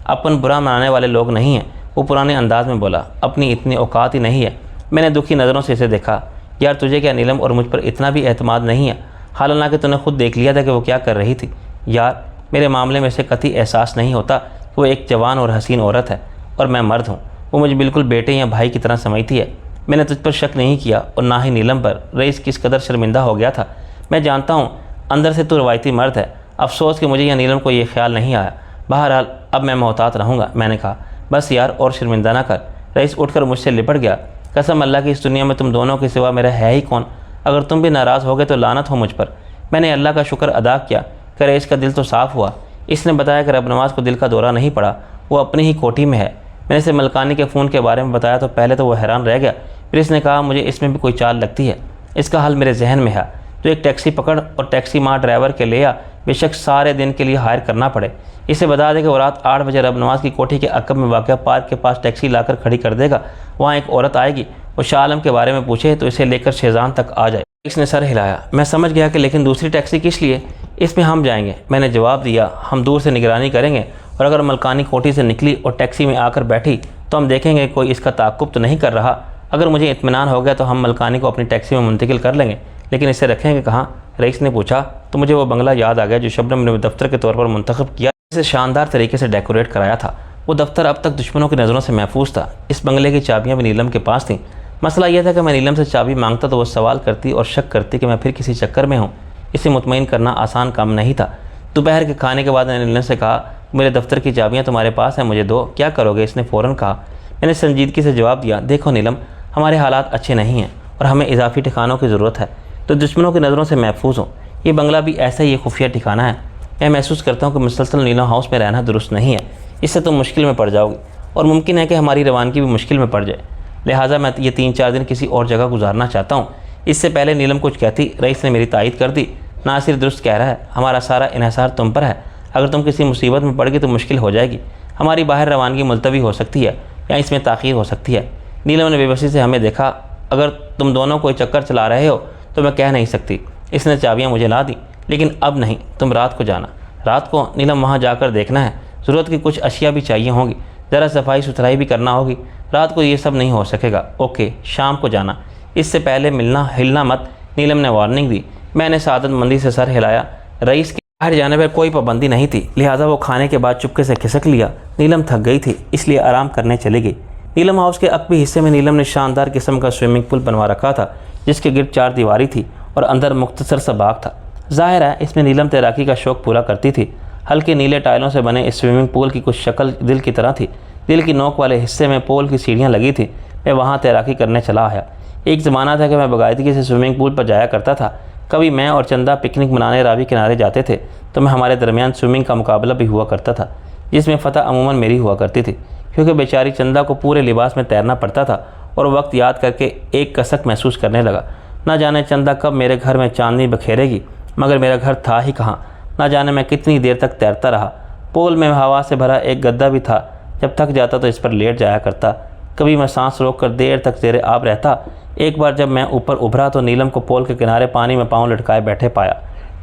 अपन बुरा मनाने वाले लोग नहीं हैं। वो पुराने अंदाज में बोला, अपनी इतनी औकात ही नहीं है। मैंने दुखी नज़रों से इसे देखा। यार, तुझे क्या नीलम और मुझ पर इतना भी एतमाद नहीं है? हालांकि तूने खुद देख लिया था कि वो क्या कर रही थी। यार, मेरे मामले में से कतई एहसास नहीं होता कि वो एक जवान और हसीन औरत है और मैं मर्द हूँ। वो मुझे बिल्कुल बेटे या भाई की तरह समझती है। मैंने तुझ पर शक नहीं किया और ना ही नीलम पर। रईस किस कदर शर्मिंदा हो गया था। मैं जानता हूँ अंदर से तू रवायती मर्द है। अफसोस कि मुझे या नीलम को ये ख्याल नहीं आया। बहरहाल अब मैं मोहतात रहूँगा। मैंने कहा, बस यार, और शर्मिंदा ना कर। रईस उठकर मुझसे लिपट गया। कसम अल्लाह की, इस दुनिया में तुम दोनों के सिवा मेरा है ही कौन? अगर तुम भी नाराज़ हो गए तो लानत हो मुझ पर। मैंने अल्लाह का शुक्र अदा किया कि रईस का दिल तो साफ़ हुआ। इसने बताया कि रब नवाज़ को दिल का दौरा नहीं पड़ा, वो अपनी ही कोठी में है। मैंने इसे मलकानी के फ़ोन के बारे में बताया तो पहले तो वो हैरान रह गया। फिर इसने कहा, मुझे इसमें भी कोई चाल लगती है। इसका हल मेरे जहन में है। तो एक टैक्सी पकड़ और टैक्सी माँ ड्राइवर के ले आ, बेशक सारे दिन के लिए हायर करना पड़े। इसे बता दे कि वो रात 8 बजे रब नवाज़ की कोठी के अकब में वाक़ पार्क के पास टैक्सी लाकर खड़ी कर देगा। वहाँ एक औरत आएगी, वो शाह आलम के बारे में पूछे तो इसे लेकर शेजान तक आ जाए। इसने सर हिलाया। मैं समझ गया कि लेकिन दूसरी टैक्सी किस लिए? इसमें हम जाएंगे। मैंने जवाब दिया, हम दूर से निगरानी करेंगे और अगर मलकानी कोठी से निकली और टैक्सी में आकर बैठी तो हम देखेंगे कोई इसका ताक़ुब तो नहीं कर रहा। अगर मुझे इत्मीनान हो गया तो हम मलकानी को अपनी टैक्सी में मुंतकिल कर लेंगे। लेकिन इसे रखेंगे कहाँ? रईस ने पूछा तो मुझे वो बंगला याद आ गया जो शबनम ने दफ्तर के तौर पर मुंतखब किया। इसे शानदार तरीके से डेकोरेट कराया था। वो दफ्तर अब तक दुश्मनों की नज़रों से महफूज था। इस बंगले की चाबियाँ भी नीलम के पास थीं। मसला यह था कि मैं नीलम से चाबी मांगता तो वो सवाल करती और शक करती कि मैं फिर किसी चक्कर में हूँ। इसे मुतमईन करना आसान काम नहीं था। दोपहर के खाने के बाद मैंने नीलम से कहा, मेरे दफ्तर की चाबियाँ तुम्हारे पास हैं, मुझे दो, क्या करोगे? इसने फ़ौरन कहा। मैंने संजीदगी से जवाब दिया, देखो नीलम, हमारे हालात अच्छे नहीं हैं और हमें इजाफी ठिकानों की ज़रूरत है तो दुश्मनों की नज़रों से महफूज हो। ये बंगला भी ऐसा ही एक खुफिया ठिकाना है। मैं महसूस करता हूँ कि मुसलसल नीलम हाउस में रहना दुरुस्त नहीं है। इससे तुम मुश्किल में पड़ जाओगी और मुमकिन है कि हमारी रवानगी भी मुश्किल में पड़ जाए। लिहाजा मैं ये 3-4 दिन किसी और जगह गुजारना चाहता हूँ। इससे पहले नीलम कुछ कहती, रईस ने मेरी तायद कर दी। नासिर दुरुस्त कह रहा है, हमारा सारा इन्हिसार तुम पर है। अगर तुम किसी मुसीबत में पड़ गई तो मुश्किल हो जाएगी। हमारी बाहर रवानगी मुलतवी हो सकती है या इसमें ताख़ीर हो सकती है। नीलम ने बेबसी से हमें देखा। अगर तुम दोनों कोई चक्कर चला रहे हो तो मैं कह नहीं सकती। इसने चाबियाँ मुझे ला दी, लेकिन अब नहीं, तुम रात को जाना। रात को? नीलम, वहाँ जाकर देखना है। ज़रूरत की कुछ अशिया भी चाहिए होंगी, ज़रा सफाई सुथराई भी करना होगी। रात को ये सब नहीं हो सकेगा। ओके, शाम को जाना। इससे पहले मिलना हिलना मत। नीलम ने वार्निंग दी। मैंने सादतमंदी से सर हिलाया। रईस के बाहर जाने पर कोई पाबंदी नहीं थी, लिहाजा वो खाने के बाद चुपके से खिसक लिया। नीलम थक गई थी, इसलिए आराम करने चली गई। नीलम हाउस के अकबी हिस्से में नीलम ने शानदार किस्म का स्विमिंग पूल बनवा रखा था, जिसके गिर्द 4 दीवारी थी और अंदर मुख्तसर सा बाग था। जाहिर है इसमें नीलम तैराकी का शौक़ पूरा करती थी। हल्के नीले टाइलों से बने इस स्विमिंग पूल की कुछ शक्ल दिल की तरह थी। दिल की नोक वाले हिस्से में पोल की सीढ़ियाँ लगी थी। मैं वहाँ तैराकी करने चला आया। एक ज़माना था कि मैं बाकायदगी से स्विमिंग पूल पर जाया करता था। कभी मैं और चंदा पिकनिक मनाने रावी किनारे जाते थे तो मैं हमारे दरमियान स्विमिंग का मुकाबला भी हुआ करता था, जिसमें फ़तह अमूमन मेरी हुआ करती थी, क्योंकि बेचारी चंदा को पूरे लिबास में तैरना पड़ता था। और वक्त याद करके एक कसक महसूस करने लगा। ना जाने चंदा कब मेरे घर में चांदनी बखेरेगी, मगर मेरा घर था ही कहाँ। ना जाने मैं कितनी देर तक तैरता रहा। पोल में हवा से भरा एक गद्दा भी था। जब थक जाता तो इस पर लेट जाया करता। कभी मैं सांस रोक कर देर तक ज़ेरे आब रहता। एक बार जब मैं ऊपर उभरा तो नीलम को पोल के किनारे पानी में पाँव लटकाए बैठे पाया।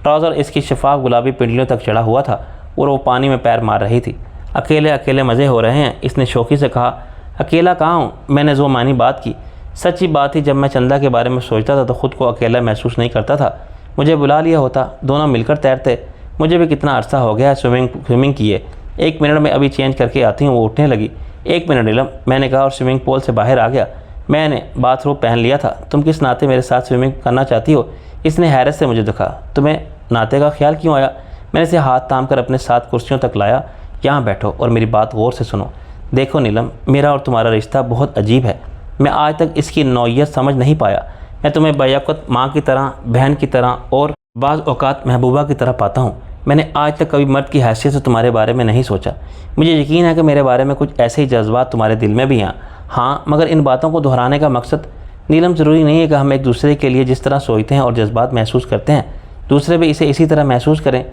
ट्राउज़र इसकी शफाफ गुलाबी पिंडलियों तक चढ़ा हुआ था और वो पानी में पैर मार रही थी। अकेले अकेले मज़े हो रहे हैं, इसने शौकी से कहा। अकेला कहाँ हूँ? मैंने जो मानी बात की। सच्ची बात ही, जब मैं चंदा के बारे में सोचता था तो ख़ुद को अकेला महसूस नहीं करता था। मुझे बुला लिया होता, दोनों मिलकर तैरते। मुझे भी कितना अरसा हो गया स्विमिंग किए। 1 मिनट में अभी चेंज करके आती हूँ। वो उठने लगी। 1 मिनट नीलम, मैंने कहा और स्विमिंग पूल से बाहर आ गया। मैंने बाथरूम पहन लिया था। तुम किस नाते मेरे साथ स्विमिंग करना चाहती हो? इसने हैरत से मुझे देखा। तुम्हें नाते का ख्याल क्यों आया? मैंने इसे हाथ थाम कर अपने साथ कुर्सियों तक लाया। यहाँ बैठो और मेरी बात गौर से सुनो। देखो नीलम, मेरा और तुम्हारा रिश्ता बहुत अजीब है। मैं आज तक इसकी नौइयत समझ नहीं पाया। मैं तुम्हें बैवक़्त माँ की तरह, बहन की तरह और बाज़ औक़ात महबूबा की तरह पाता हूँ। मैंने आज तक कभी मर्द की हैसियत से तुम्हारे बारे में नहीं सोचा। मुझे यकीन है कि मेरे बारे में कुछ ऐसे ही जज्बात तुम्हारे दिल में भी हैं। हाँ, मगर इन बातों को दोहराने का मकसद नीलम ज़रूरी नहीं है कि हम एक दूसरे के लिए जिस तरह सोचते हैं और जज्बात महसूस करते हैं दूसरे भी इसे इसी तरह महसूस करें।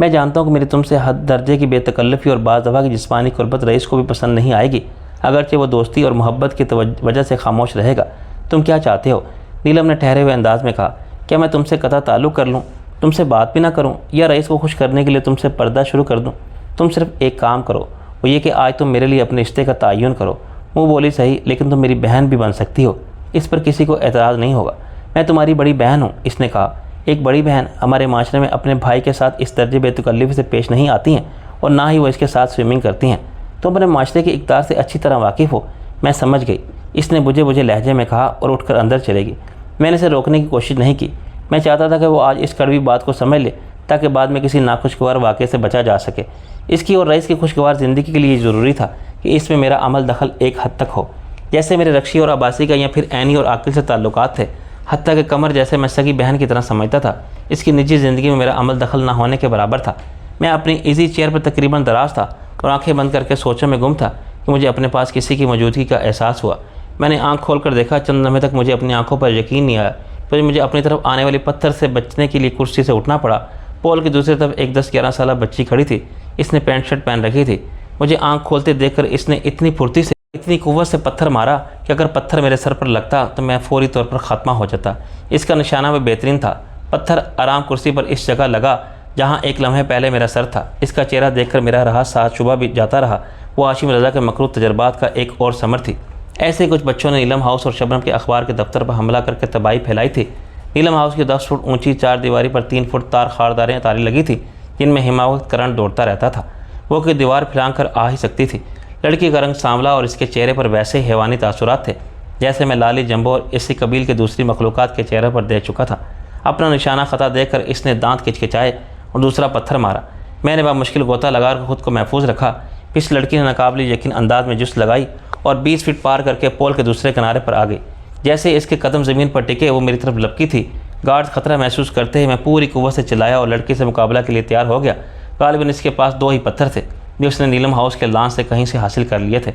मैं जानता हूँ कि मेरी तुमसे हद दर्जे की बेतकल्लफ़ी और बाज़ दफ़ा की जिस्मानी कुर्बत रईस को भी पसंद नहीं आएगी, अगरचे वो दोस्ती और मोहब्बत की वजह से खामोश रहेगा। तुम क्या चाहते हो? नीलम ने ठहरे हुए अंदाज में कहा। क्या मैं तुमसे कतई ताल्लुक़ कर लूँ, तुमसे बात भी ना करूँ, या रईस को खुश करने के लिए तुमसे पर्दा शुरू कर दूँ? तुम सिर्फ एक काम करो, वो ये कि आज तुम मेरे लिए अपने रिश्ते का तयन करो। मुँह बोली सही, लेकिन तुम मेरी बहन भी बन सकती हो, इस पर किसी को एतराज़ नहीं होगा। मैं तुम्हारी बड़ी बहन हूँ, इसने कहा। एक बड़ी बहन हमारे माशरे में अपने भाई के साथ इस दर्जे बेतकल्लफ़ी से पेश नहीं आती हैं और ना ही वो इसके साथ स्विमिंग करती हैं। तुम अपने माशरे के इक़्तिदार से अच्छी तरह वाकिफ़ हो। मैं समझ गई, इसने बुझे बुझे लहजे में कहा और उठकर अंदर चलेगी। मैंने इसे रोकने की कोशिश नहीं की। मैं चाहता था कि वो आज इस कड़वी बात को समझ ले ताकि बाद में किसी नाखुशगवार वाक़े से बचा जा सके। इसकी और रईस की खुशगवार ज़िंदगी के लिए ज़रूरी था कि इसमें मेरा अमल दखल एक हद तक हो, जैसे मेरे रक्षी और अब्बासी का या फिर ऐनी और आकिल से ताल्लुकात थे। हत्ता कि कमर जैसे मैं सगी बहन की तरह समझता था, इसकी निजी ज़िंदगी में मेरा अमल दखल ना होने के बराबर था। मैं अपनी इजी चेयर पर तकरीबन दराज था और आंखें बंद करके सोचों में गुम था कि मुझे अपने पास किसी की मौजूदगी का एहसास हुआ। मैंने आंख खोल कर देखा। चंद लम्हे तक मुझे अपनी आंखों पर यकीन नहीं आया। फिर मुझे अपनी तरफ आने वाले पत्थर से बचने के लिए कुर्सी से उठना पड़ा। पोल की दूसरी तरफ एक 10-11 साल बच्ची खड़ी थी। इसने पैंट शर्ट पहन रखी थी। मुझे आंख खोलते देखकर इसने इतनी फुर्ती से, इतनी कुव्वत से पत्थर मारा कि अगर पत्थर मेरे सर पर लगता तो मैं फौरी तौर पर ख़त्मा हो जाता। इसका निशाना भी बेहतरीन था। पत्थर आराम कुर्सी पर इस जगह लगा जहाँ एक लम्हे पहले मेरा सर था। इसका चेहरा देखकर मेरा रहा साथ शुबा भी जाता रहा। वो आशिम रज़ा के मकरूह तजर्बात का एक और समर थी। ऐसे कुछ बच्चों ने नीलम हाउस और शबनम के अखबार के दफ्तर पर हमला करके तबाही फैलाई थी। नीलम हाउस की 10 फुट ऊंची 4 दीवारी पर 3 फुट तार खारदारें तारी लगी थी, जिनमें हिमावत करंट दौड़ता रहता था। वो कि दीवार फिलांग कर आ ही सकती थी। लड़की का रंग सांवला और इसके चेहरे पर वैसे हैवानी तासुरात थे जैसे मैं लाली जंबो और इसी कबील के दूसरी मखलूक़ात के चेहरे पर देख चुका था। अपना निशाना ख़ता देखकर इसने दांत किचकिचाए और दूसरा पत्थर मारा। मैंने वह मुश्किल गोता लगाकर खुद को महफूज रखा। इस लड़की ने नाकाबिल यकीन अंदाज में जुस्त लगाई और 20 फीट पार करके पोल के दूसरे किनारे पर आ गई। जैसे इसके कदम ज़मीन पर टिके वो मेरी तरफ लपकी थी। गार्ड खतरा महसूस करते ही मैं पूरी कुव्वत से चिल्लाया और लड़की से मुकाबला के लिए तैयार हो गया। गालिबन इसके पास 2 ही पत्थर थे जो उसने नीलम हाउस के लान से कहीं से हासिल कर लिए थे।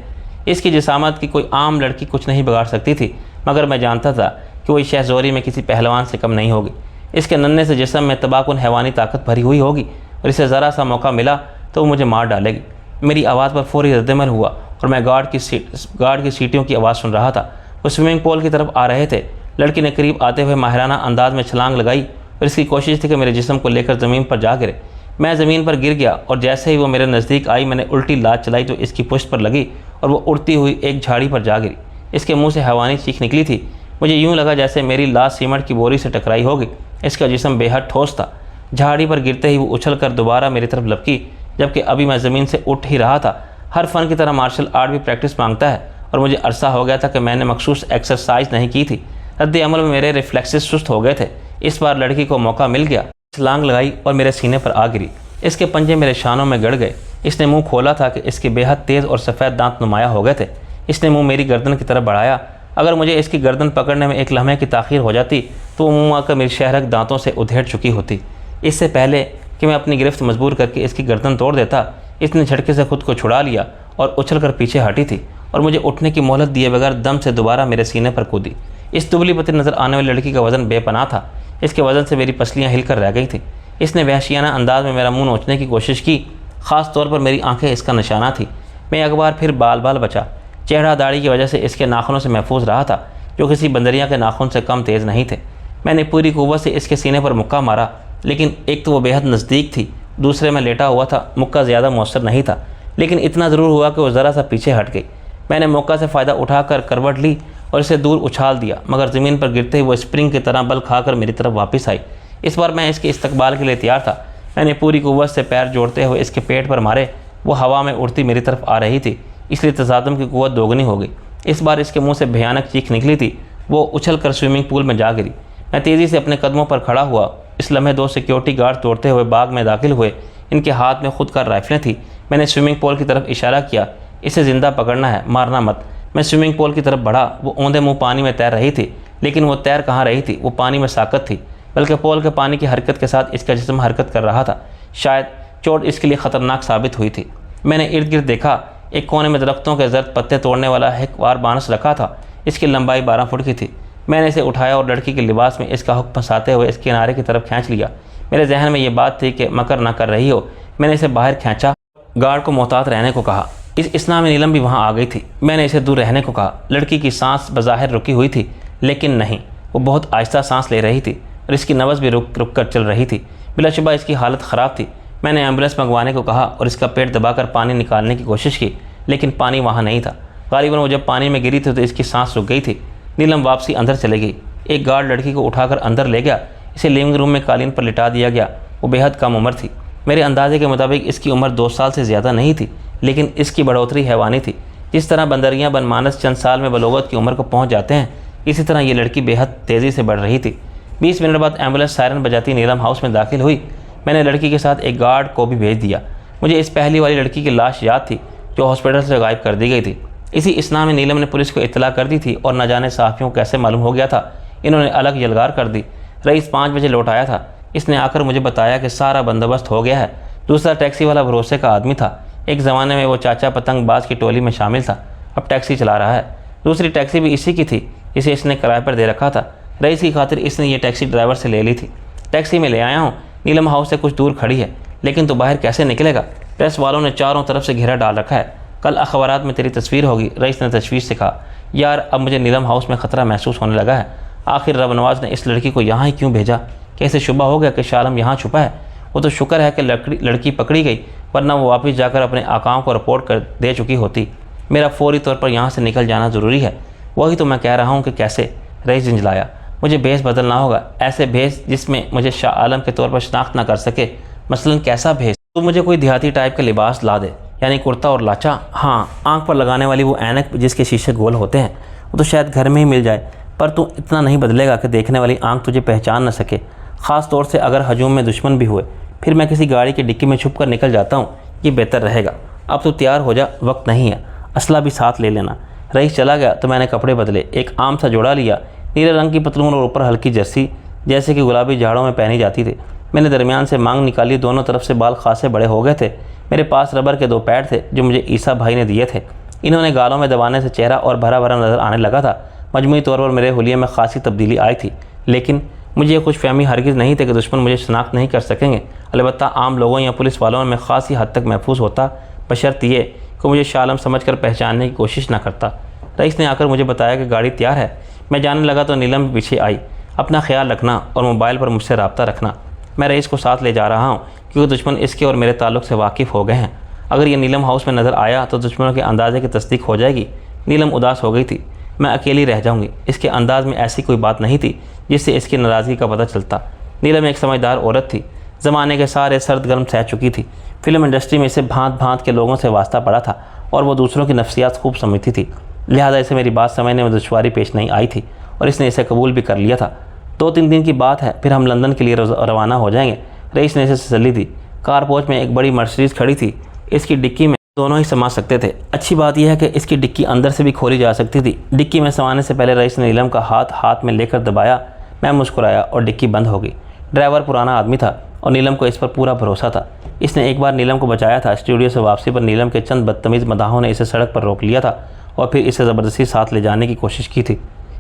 इसकी जिसामत की कोई आम लड़की कुछ नहीं बिगाड़ सकती थी, मगर मैं जानता था कि वही शहज़ोरी में किसी पहलवान से कम नहीं होगी। इसके नन्हे से जिस्म में तबाकुन हैवानी ताकत भरी हुई होगी और इसे ज़रा सा मौका मिला तो वो मुझे मार डालेगी। मेरी आवाज़ पर फौरी रद्दमल हुआ और मैं गार्ड की सीटियों की आवाज़ सुन रहा था। वो स्विमिंग पूल की तरफ आ रहे थे। लड़की ने करीब आते हुए माहिराना अंदाज में छलांग लगाई और इसकी कोशिश थी कि मेरे जिस्म को लेकर ज़मीन पर जा गिरे। मैं ज़मीन पर गिर गया और जैसे ही वो मेरे नज़दीक आई मैंने उल्टी लात चलाई जो इसकी पुश्त पर लगी और वो उड़ती हुई एक झाड़ी पर जा गिरी। इसके मुंह से हैवानी चीख निकली थी। मुझे यूँ लगा जैसे मेरी लाश सीमेंट की बोरी से टकराई होगी। इसका जिस्म बेहद ठोस था। झाड़ी पर गिरते ही वो उछल कर दोबारा मेरी तरफ लपकी, जबकि अभी मैं ज़मीन से उठ ही रहा था। हर फ़न की तरह मार्शल आर्ट भी प्रैक्टिस मांगता है और मुझे अरसा हो गया था कि मैंने मखसूस एक्सरसाइज नहीं की थी। रद्द अमल में मेरे रिफ्लेक्सेस सुस्त हो गए थे। इस बार लड़की को मौका मिल गया। छलांग लगाई और मेरे सीने पर आ गिरी। इसके पंजे मेरे शानों में गड़ गए। इसने मुंह खोला था कि इसके बेहद तेज़ और सफ़ेद दांत नुमाया हो गए थे। इसने मुंह मेरी गर्दन की तरफ बढ़ाया। अगर मुझे इसकी गर्दन पकड़ने में एक लम्हे की ताख़ीर हो जाती तो वो मुँह आकर मेरी शहरक दांतों से उधेड़ चुकी होती। इससे पहले कि मैं अपनी गिरफ्त मजबूर करके इसकी गर्दन तोड़ देता, इसने झटके से खुद को छुड़ा लिया और उछल कर पीछे हटी थी और मुझे उठने की मोहलत दिए बगैर दम से दोबारा मेरे सीने पर कूदी। इस दुबली पतली नज़र आने वाली लड़की का वज़न बेपनाह था। इसके वज़न से मेरी पसलियाँ हिलकर रह गई थी। इसने वहशियाना अंदाज में मेरा मुंह नोचने की कोशिश की। ख़ास तौर पर मेरी आंखें इसका निशाना थी। मैं एक बार फिर बाल बचा। चेहरा दाढ़ी की वजह से इसके नाखूनों से महफूज रहा था, जो किसी बंदरिया के नाखून से कम तेज़ नहीं थे। मैंने पूरी कुव्वत से इसके सीने पर मुक्का मारा, लेकिन एक तो वो बेहद नज़दीक थी, दूसरे में लेटा हुआ था। मुक्का ज़्यादा मौसर नहीं था, लेकिन इतना ज़रूर हुआ कि वो ज़रा सा पीछे हट गई। मैंने मौका से फ़ायदा उठाकर करवट ली और इसे दूर उछाल दिया, मगर ज़मीन पर गिरते ही वो स्प्रिंग की तरह बल खाकर मेरी तरफ वापस आई। इस बार मैं इसके इस्तकबाल के लिए तैयार था। मैंने पूरी कुव्वत से पैर जोड़ते हुए इसके पेट पर मारे। वो हवा में उड़ती मेरी तरफ आ रही थी, इसलिए तसादम की कुव्वत दोगुनी हो गई। इस बार इसके मुंह से भयानक चीख निकली थी। वो उछल कर स्विमिंग पूल में जा गिरी। मैं तेज़ी से अपने कदमों पर खड़ा हुआ। इस लम्हे 2 सिक्योरिटी गार्ड दौड़ते हुए बाग में दाखिल हुए। इनके हाथ में खुद कार राइफलें थी। मैंने स्विमिंग पूल की तरफ इशारा किया, इसे ज़िंदा पकड़ना है, मारना मत। मैं स्विमिंग पूल की तरफ बढ़ा। वो औंधे मुँह पानी में तैर रही थी, लेकिन वो तैर कहाँ रही थी, वो पानी में साकत थी, बल्कि पूल के पानी की हरकत के साथ इसका जिस्म हरकत कर रहा था। शायद चोट इसके लिए ख़तरनाक साबित हुई थी। मैंने इर्द गिर्द देखा, एक कोने में दरख्तों के जर्द पत्ते तोड़ने वाला एक वार बानस रखा था। इसकी लंबाई 12 फुट की थी। मैंने इसे उठाया और लड़की के लिबास में इसका हुक्म फंसाते हुए इसके किनारे की तरफ खींच लिया। मेरे जहन में ये बात थी कि मकर ना कर रही हो। मैंने इसे बाहर खींचा, गार्ड को मोहतात रहने को कहा। इस इस्ना में नीलम भी वहाँ आ गई थी। मैंने इसे दूर रहने को कहा। लड़की की सांस बज़ाहिर रुकी हुई थी, लेकिन नहीं, वो बहुत आहिस्ता सांस ले रही थी और इसकी नब्ज़ भी रुक रुक कर चल रही थी। बिलाशुबा इसकी हालत ख़राब थी। मैंने एम्बुलेंस मंगवाने को कहा और इसका पेट दबाकर पानी निकालने की कोशिश की, लेकिन पानी वहाँ नहीं था। गालिबन वो जब पानी में गिरी थी तो इसकी सांस रुक गई थी। नीलम वापसी अंदर चली गई। एक गार्ड लड़की को उठाकर अंदर ले गया। इसे लिविंग रूम में कालीन पर लिटा दिया गया। वो बेहद कम उम्र थी। मेरे अंदाजे के मुताबिक इसकी उम्र 2 साल से ज़्यादा नहीं थी, लेकिन इसकी बढ़ोतरी हैवानी थी। जिस तरह बंदरियाँ बनमानस चंद साल में बलोगत की उम्र को पहुँच जाते हैं, इसी तरह ये लड़की बेहद तेज़ी से बढ़ रही थी। 20 मिनट बाद एम्बुलेंस सायरन बजाती नीलम हाउस में दाखिल हुई। मैंने लड़की के साथ एक गार्ड को भी भेज दिया। मुझे इस पहली वाली लड़की की लाश याद थी जो हॉस्पिटल से गायब कर दी गई थी। इसी इस्ना में नीलम ने पुलिस को इत्तला कर दी थी और न जाने सहाफ़ियों को कैसे मालूम हो गया था। इन्होंने अलग यलगार कर दी। रईस 5 बजे लौट आया था। इसने आकर मुझे बताया कि सारा बंदोबस्त हो गया है। दूसरा टैक्सी वाला भरोसे का आदमी था। एक ज़माने में वो चाचा पतंगबाज की टोली में शामिल था, अब टैक्सी चला रहा है। दूसरी टैक्सी भी इसी की थी, जिसे इसने किराए पर दे रखा था। रईस की खातिर इसने ये टैक्सी ड्राइवर से ले ली थी। टैक्सी में ले आया हूँ। नीलम हाउस से कुछ दूर खड़ी है, लेकिन तो बाहर कैसे निकलेगा? प्रेस वालों ने चारों तरफ से घेरा डाल रखा है। कल अखबारात में तेरी तस्वीर होगी। रईस ने तशवीश से कहा। यार, अब मुझे नीलम हाउस में ख़तरा महसूस होने लगा है। आखिर रब नवाज ने इस लड़की को यहाँ ही क्यों भेजा? कैसे शुबा हो गया कि शालम यहाँ छुपा है? वो तो शुक्र है कि लड़की पकड़ी गई, वरना वो वापस जाकर अपने आकाओं को रिपोर्ट कर दे चुकी होती। मेरा फौरी तौर पर यहाँ से निकल जाना ज़रूरी है। वही तो मैं कह रहा हूँ कि कैसे। रईस झंझलाया। मुझे भेस बदलना होगा, ऐसे भेस जिसमें मुझे शाह आलम के तौर पर शनाख्त ना कर सके। मसलन कैसा भेस? तो मुझे कोई देहाती टाइप का लिबास ला दे, यानी कुर्ता और लाचा। हाँ, आँख पर लगाने वाली वो ऐनक जिसके शीशे गोल होते हैं, वो तो शायद घर में ही मिल जाए। पर तू इतना नहीं बदलेगा कि देखने वाली आँख तुझे पहचान न सके। ख़ास तौर से अगर हजूम में दुश्मन भी हुए। फिर मैं किसी गाड़ी की डिक्की में छुप कर निकल जाता हूँ, ये बेहतर रहेगा। अब तो तैयार हो जा, वक्त नहीं है। असला भी साथ ले लेना। रईस चला गया तो मैंने कपड़े बदले। एक आम सा जोड़ा लिया, नीले रंग की पतलून और ऊपर हल्की जर्सी, जैसे कि गुलाबी झाड़ों में पहनी जाती थी। मैंने दरमियान से मांग निकाली। दोनों तरफ से बाल खासे बड़े हो गए थे। मेरे पास रबर के 2 पैड थे जो मुझे ईसा भाई ने दिए थे। इन्होंने गालों में दबाने से चेहरा और भरा भरा नज़र आने लगा था। मजमूई तौर पर मेरे हुलिये में खासी तब्दीली आई थी, लेकिन मुझे कुछ फहमी हरगिज़ नहीं थे कि दुश्मन मुझे शनाख्त नहीं कर सकेंगे। अलबत्ता आम लोगों या पुलिस वालों में खासी हद तक महफूज होता, बशर्त ये कि मुझे शालम समझ कर पहचानने की कोशिश ना करता। रईस ने आकर मुझे बताया कि गाड़ी तैयार है। मैं जाने लगा तो नीलम भी पीछे आई। अपना ख्याल रखना और मोबाइल पर मुझसे रब्ता रखना। मैं रईस को साथ ले जा रहा हूँ, क्योंकि दुश्मन इसके और मेरे ताल्लुक़ से वाकिफ़ हो गए हैं। अगर ये नीलम हाउस में नज़र आया तो दुश्मनों के अंदाजे की तस्दीक हो जाएगी। नीलम उदास हो गई थी। मैं अकेली रह जाऊँगी। इसके अंदाज में ऐसी कोई बात नहीं थी जिससे इसकी नाराज़गी का पता चलता। नीलम एक समझदार औरत थी। ज़माने के सारे सर्द गर्म सह चुकी थी। फिल्म इंडस्ट्री में इसे भांत भांत के लोगों से वास्ता पड़ा था और वो दूसरों की नफ्सियात खूब समझती थी। लिहाजा इसे मेरी बात समझने में दुश्वारी पेश नहीं आई थी और इसने इसे कबूल भी कर लिया था। 2-3 दिन की बात है, फिर हम लंदन के लिए रवाना हो जाएंगे। रईस ने इसे तसल्ली दी। कार पोच में एक बड़ी मर्सिडीज़ खड़ी थी। इसकी डिक्की में दोनों ही समा सकते थे। अच्छी बात यह है कि इसकी डिक्की अंदर से भी खोली जा सकती थी। डिक्की में समाने से पहले रईस ने नीलम का हाथ में लेकर दबाया। मैं मुस्कुराया और डिक्की बंद हो गई। ड्राइवर पुराना आदमी था और नीलम को इस पर पूरा भरोसा था। इसने एक बार नीलम को बचाया था। स्टूडियो से वापसी पर नीलम के चंद बदतमीज़ मदाहों ने इसे सड़क पर रोक लिया था और फिर इसे ज़बरदस्ती साथ ले जाने की कोशिश की थी।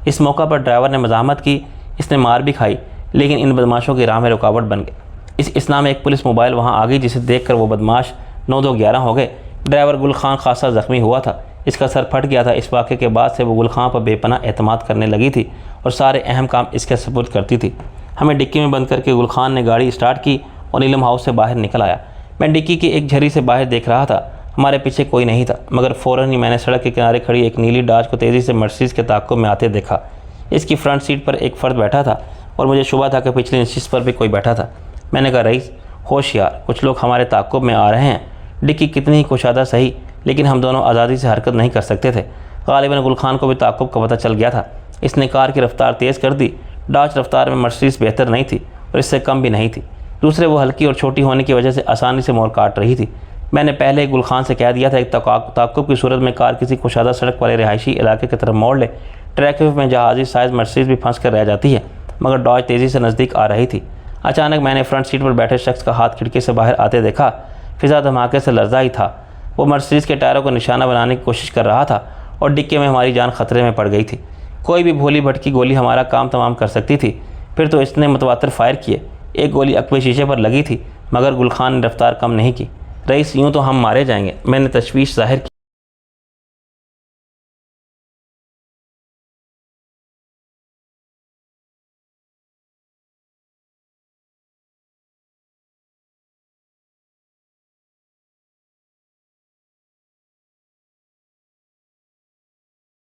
इस मौका पर ड्राइवर ने मज़ाहमत की। इसने मार भी खाई, लेकिन इन बदमाशों की राह में रुकावट बन गई। इस इस्ना में एक पुलिस मोबाइल वहाँ आ गई, जिसे देखकर वो बदमाश 9-2-11 हो गए। ड्राइवर गुल खान खासा ज़ख्मी हुआ था। इसका सर फट गया था। इस वाक़े के बाद से वो गुल खान पर बेपनाह एतमाद करने लगी थी और सारे अहम काम इसके सपुर्द करती थी। हमें डिक्की में बंद करके गुल खान ने गाड़ी स्टार्ट की और नीलम हाउस से बाहर निकल आया। मैं डिक्की की एक झरी से बाहर देख रहा था। हमारे पीछे कोई नहीं था, मगर फ़ौरन ही मैंने सड़क के किनारे खड़ी एक नीली डाज को तेज़ी से मर्सिडीज़ के ताक़ुब में आते देखा। इसकी फ्रंट सीट पर एक फ़र्द बैठा था और मुझे शुबा था कि पिछली नशिस्त पर भी कोई बैठा था। मैंने कहा, रईस होशियार, कुछ लोग हमारे ताक़ुब में आ रहे हैं। डिक्की कितनी ही कुशादा सही, लेकिन हम दोनों आज़ादी से हरकत नहीं कर सकते थे। गालिबन गुल खान को भी ताक़ुब का पता चल गया था। इसने कार की रफ्तार तेज़ कर दी। डाज रफ्तार में मर्सिडीज़ बेहतर नहीं थी और इससे कम भी नहीं थी। दूसरे, वो हल्की और छोटी होने की वजह से आसानी से मोड़ काट रही थी। मैंने पहले गुलखान से कह दिया था कि ताक़ुब की सूरत में कार किसी कुशादा सड़क वाले रिहायशी इलाके की तरफ मोड़ ले। ट्रैफिक में जहाज़ी साइज़ मर्सिडीज़ भी फंस कर रह जाती है, मगर डॉज तेज़ी से नज़दीक आ रही थी। अचानक मैंने फ्रंट सीट पर बैठे शख्स का हाथ खिड़की से बाहर आते देखा। फ़िज़ा धमाके से लर्जा ही था। वो मर्सिडीज़ के टायरों को निशाना बनाने की कोशिश कर रहा था और डिक्के में हमारी जान खतरे में पड़ गई थी। कोई भी भोली भटकी गोली हमारा काम तमाम कर सकती थी। फिर तो इसने मुतवातिर फायर किए। एक गोली अकबे शीशे पर लगी थी, मगर गुलखान ने रफ्तार कम नहीं की। रईस, यूँ तो हम मारे जाएंगे, मैंने तशवीश ज़ाहिर की।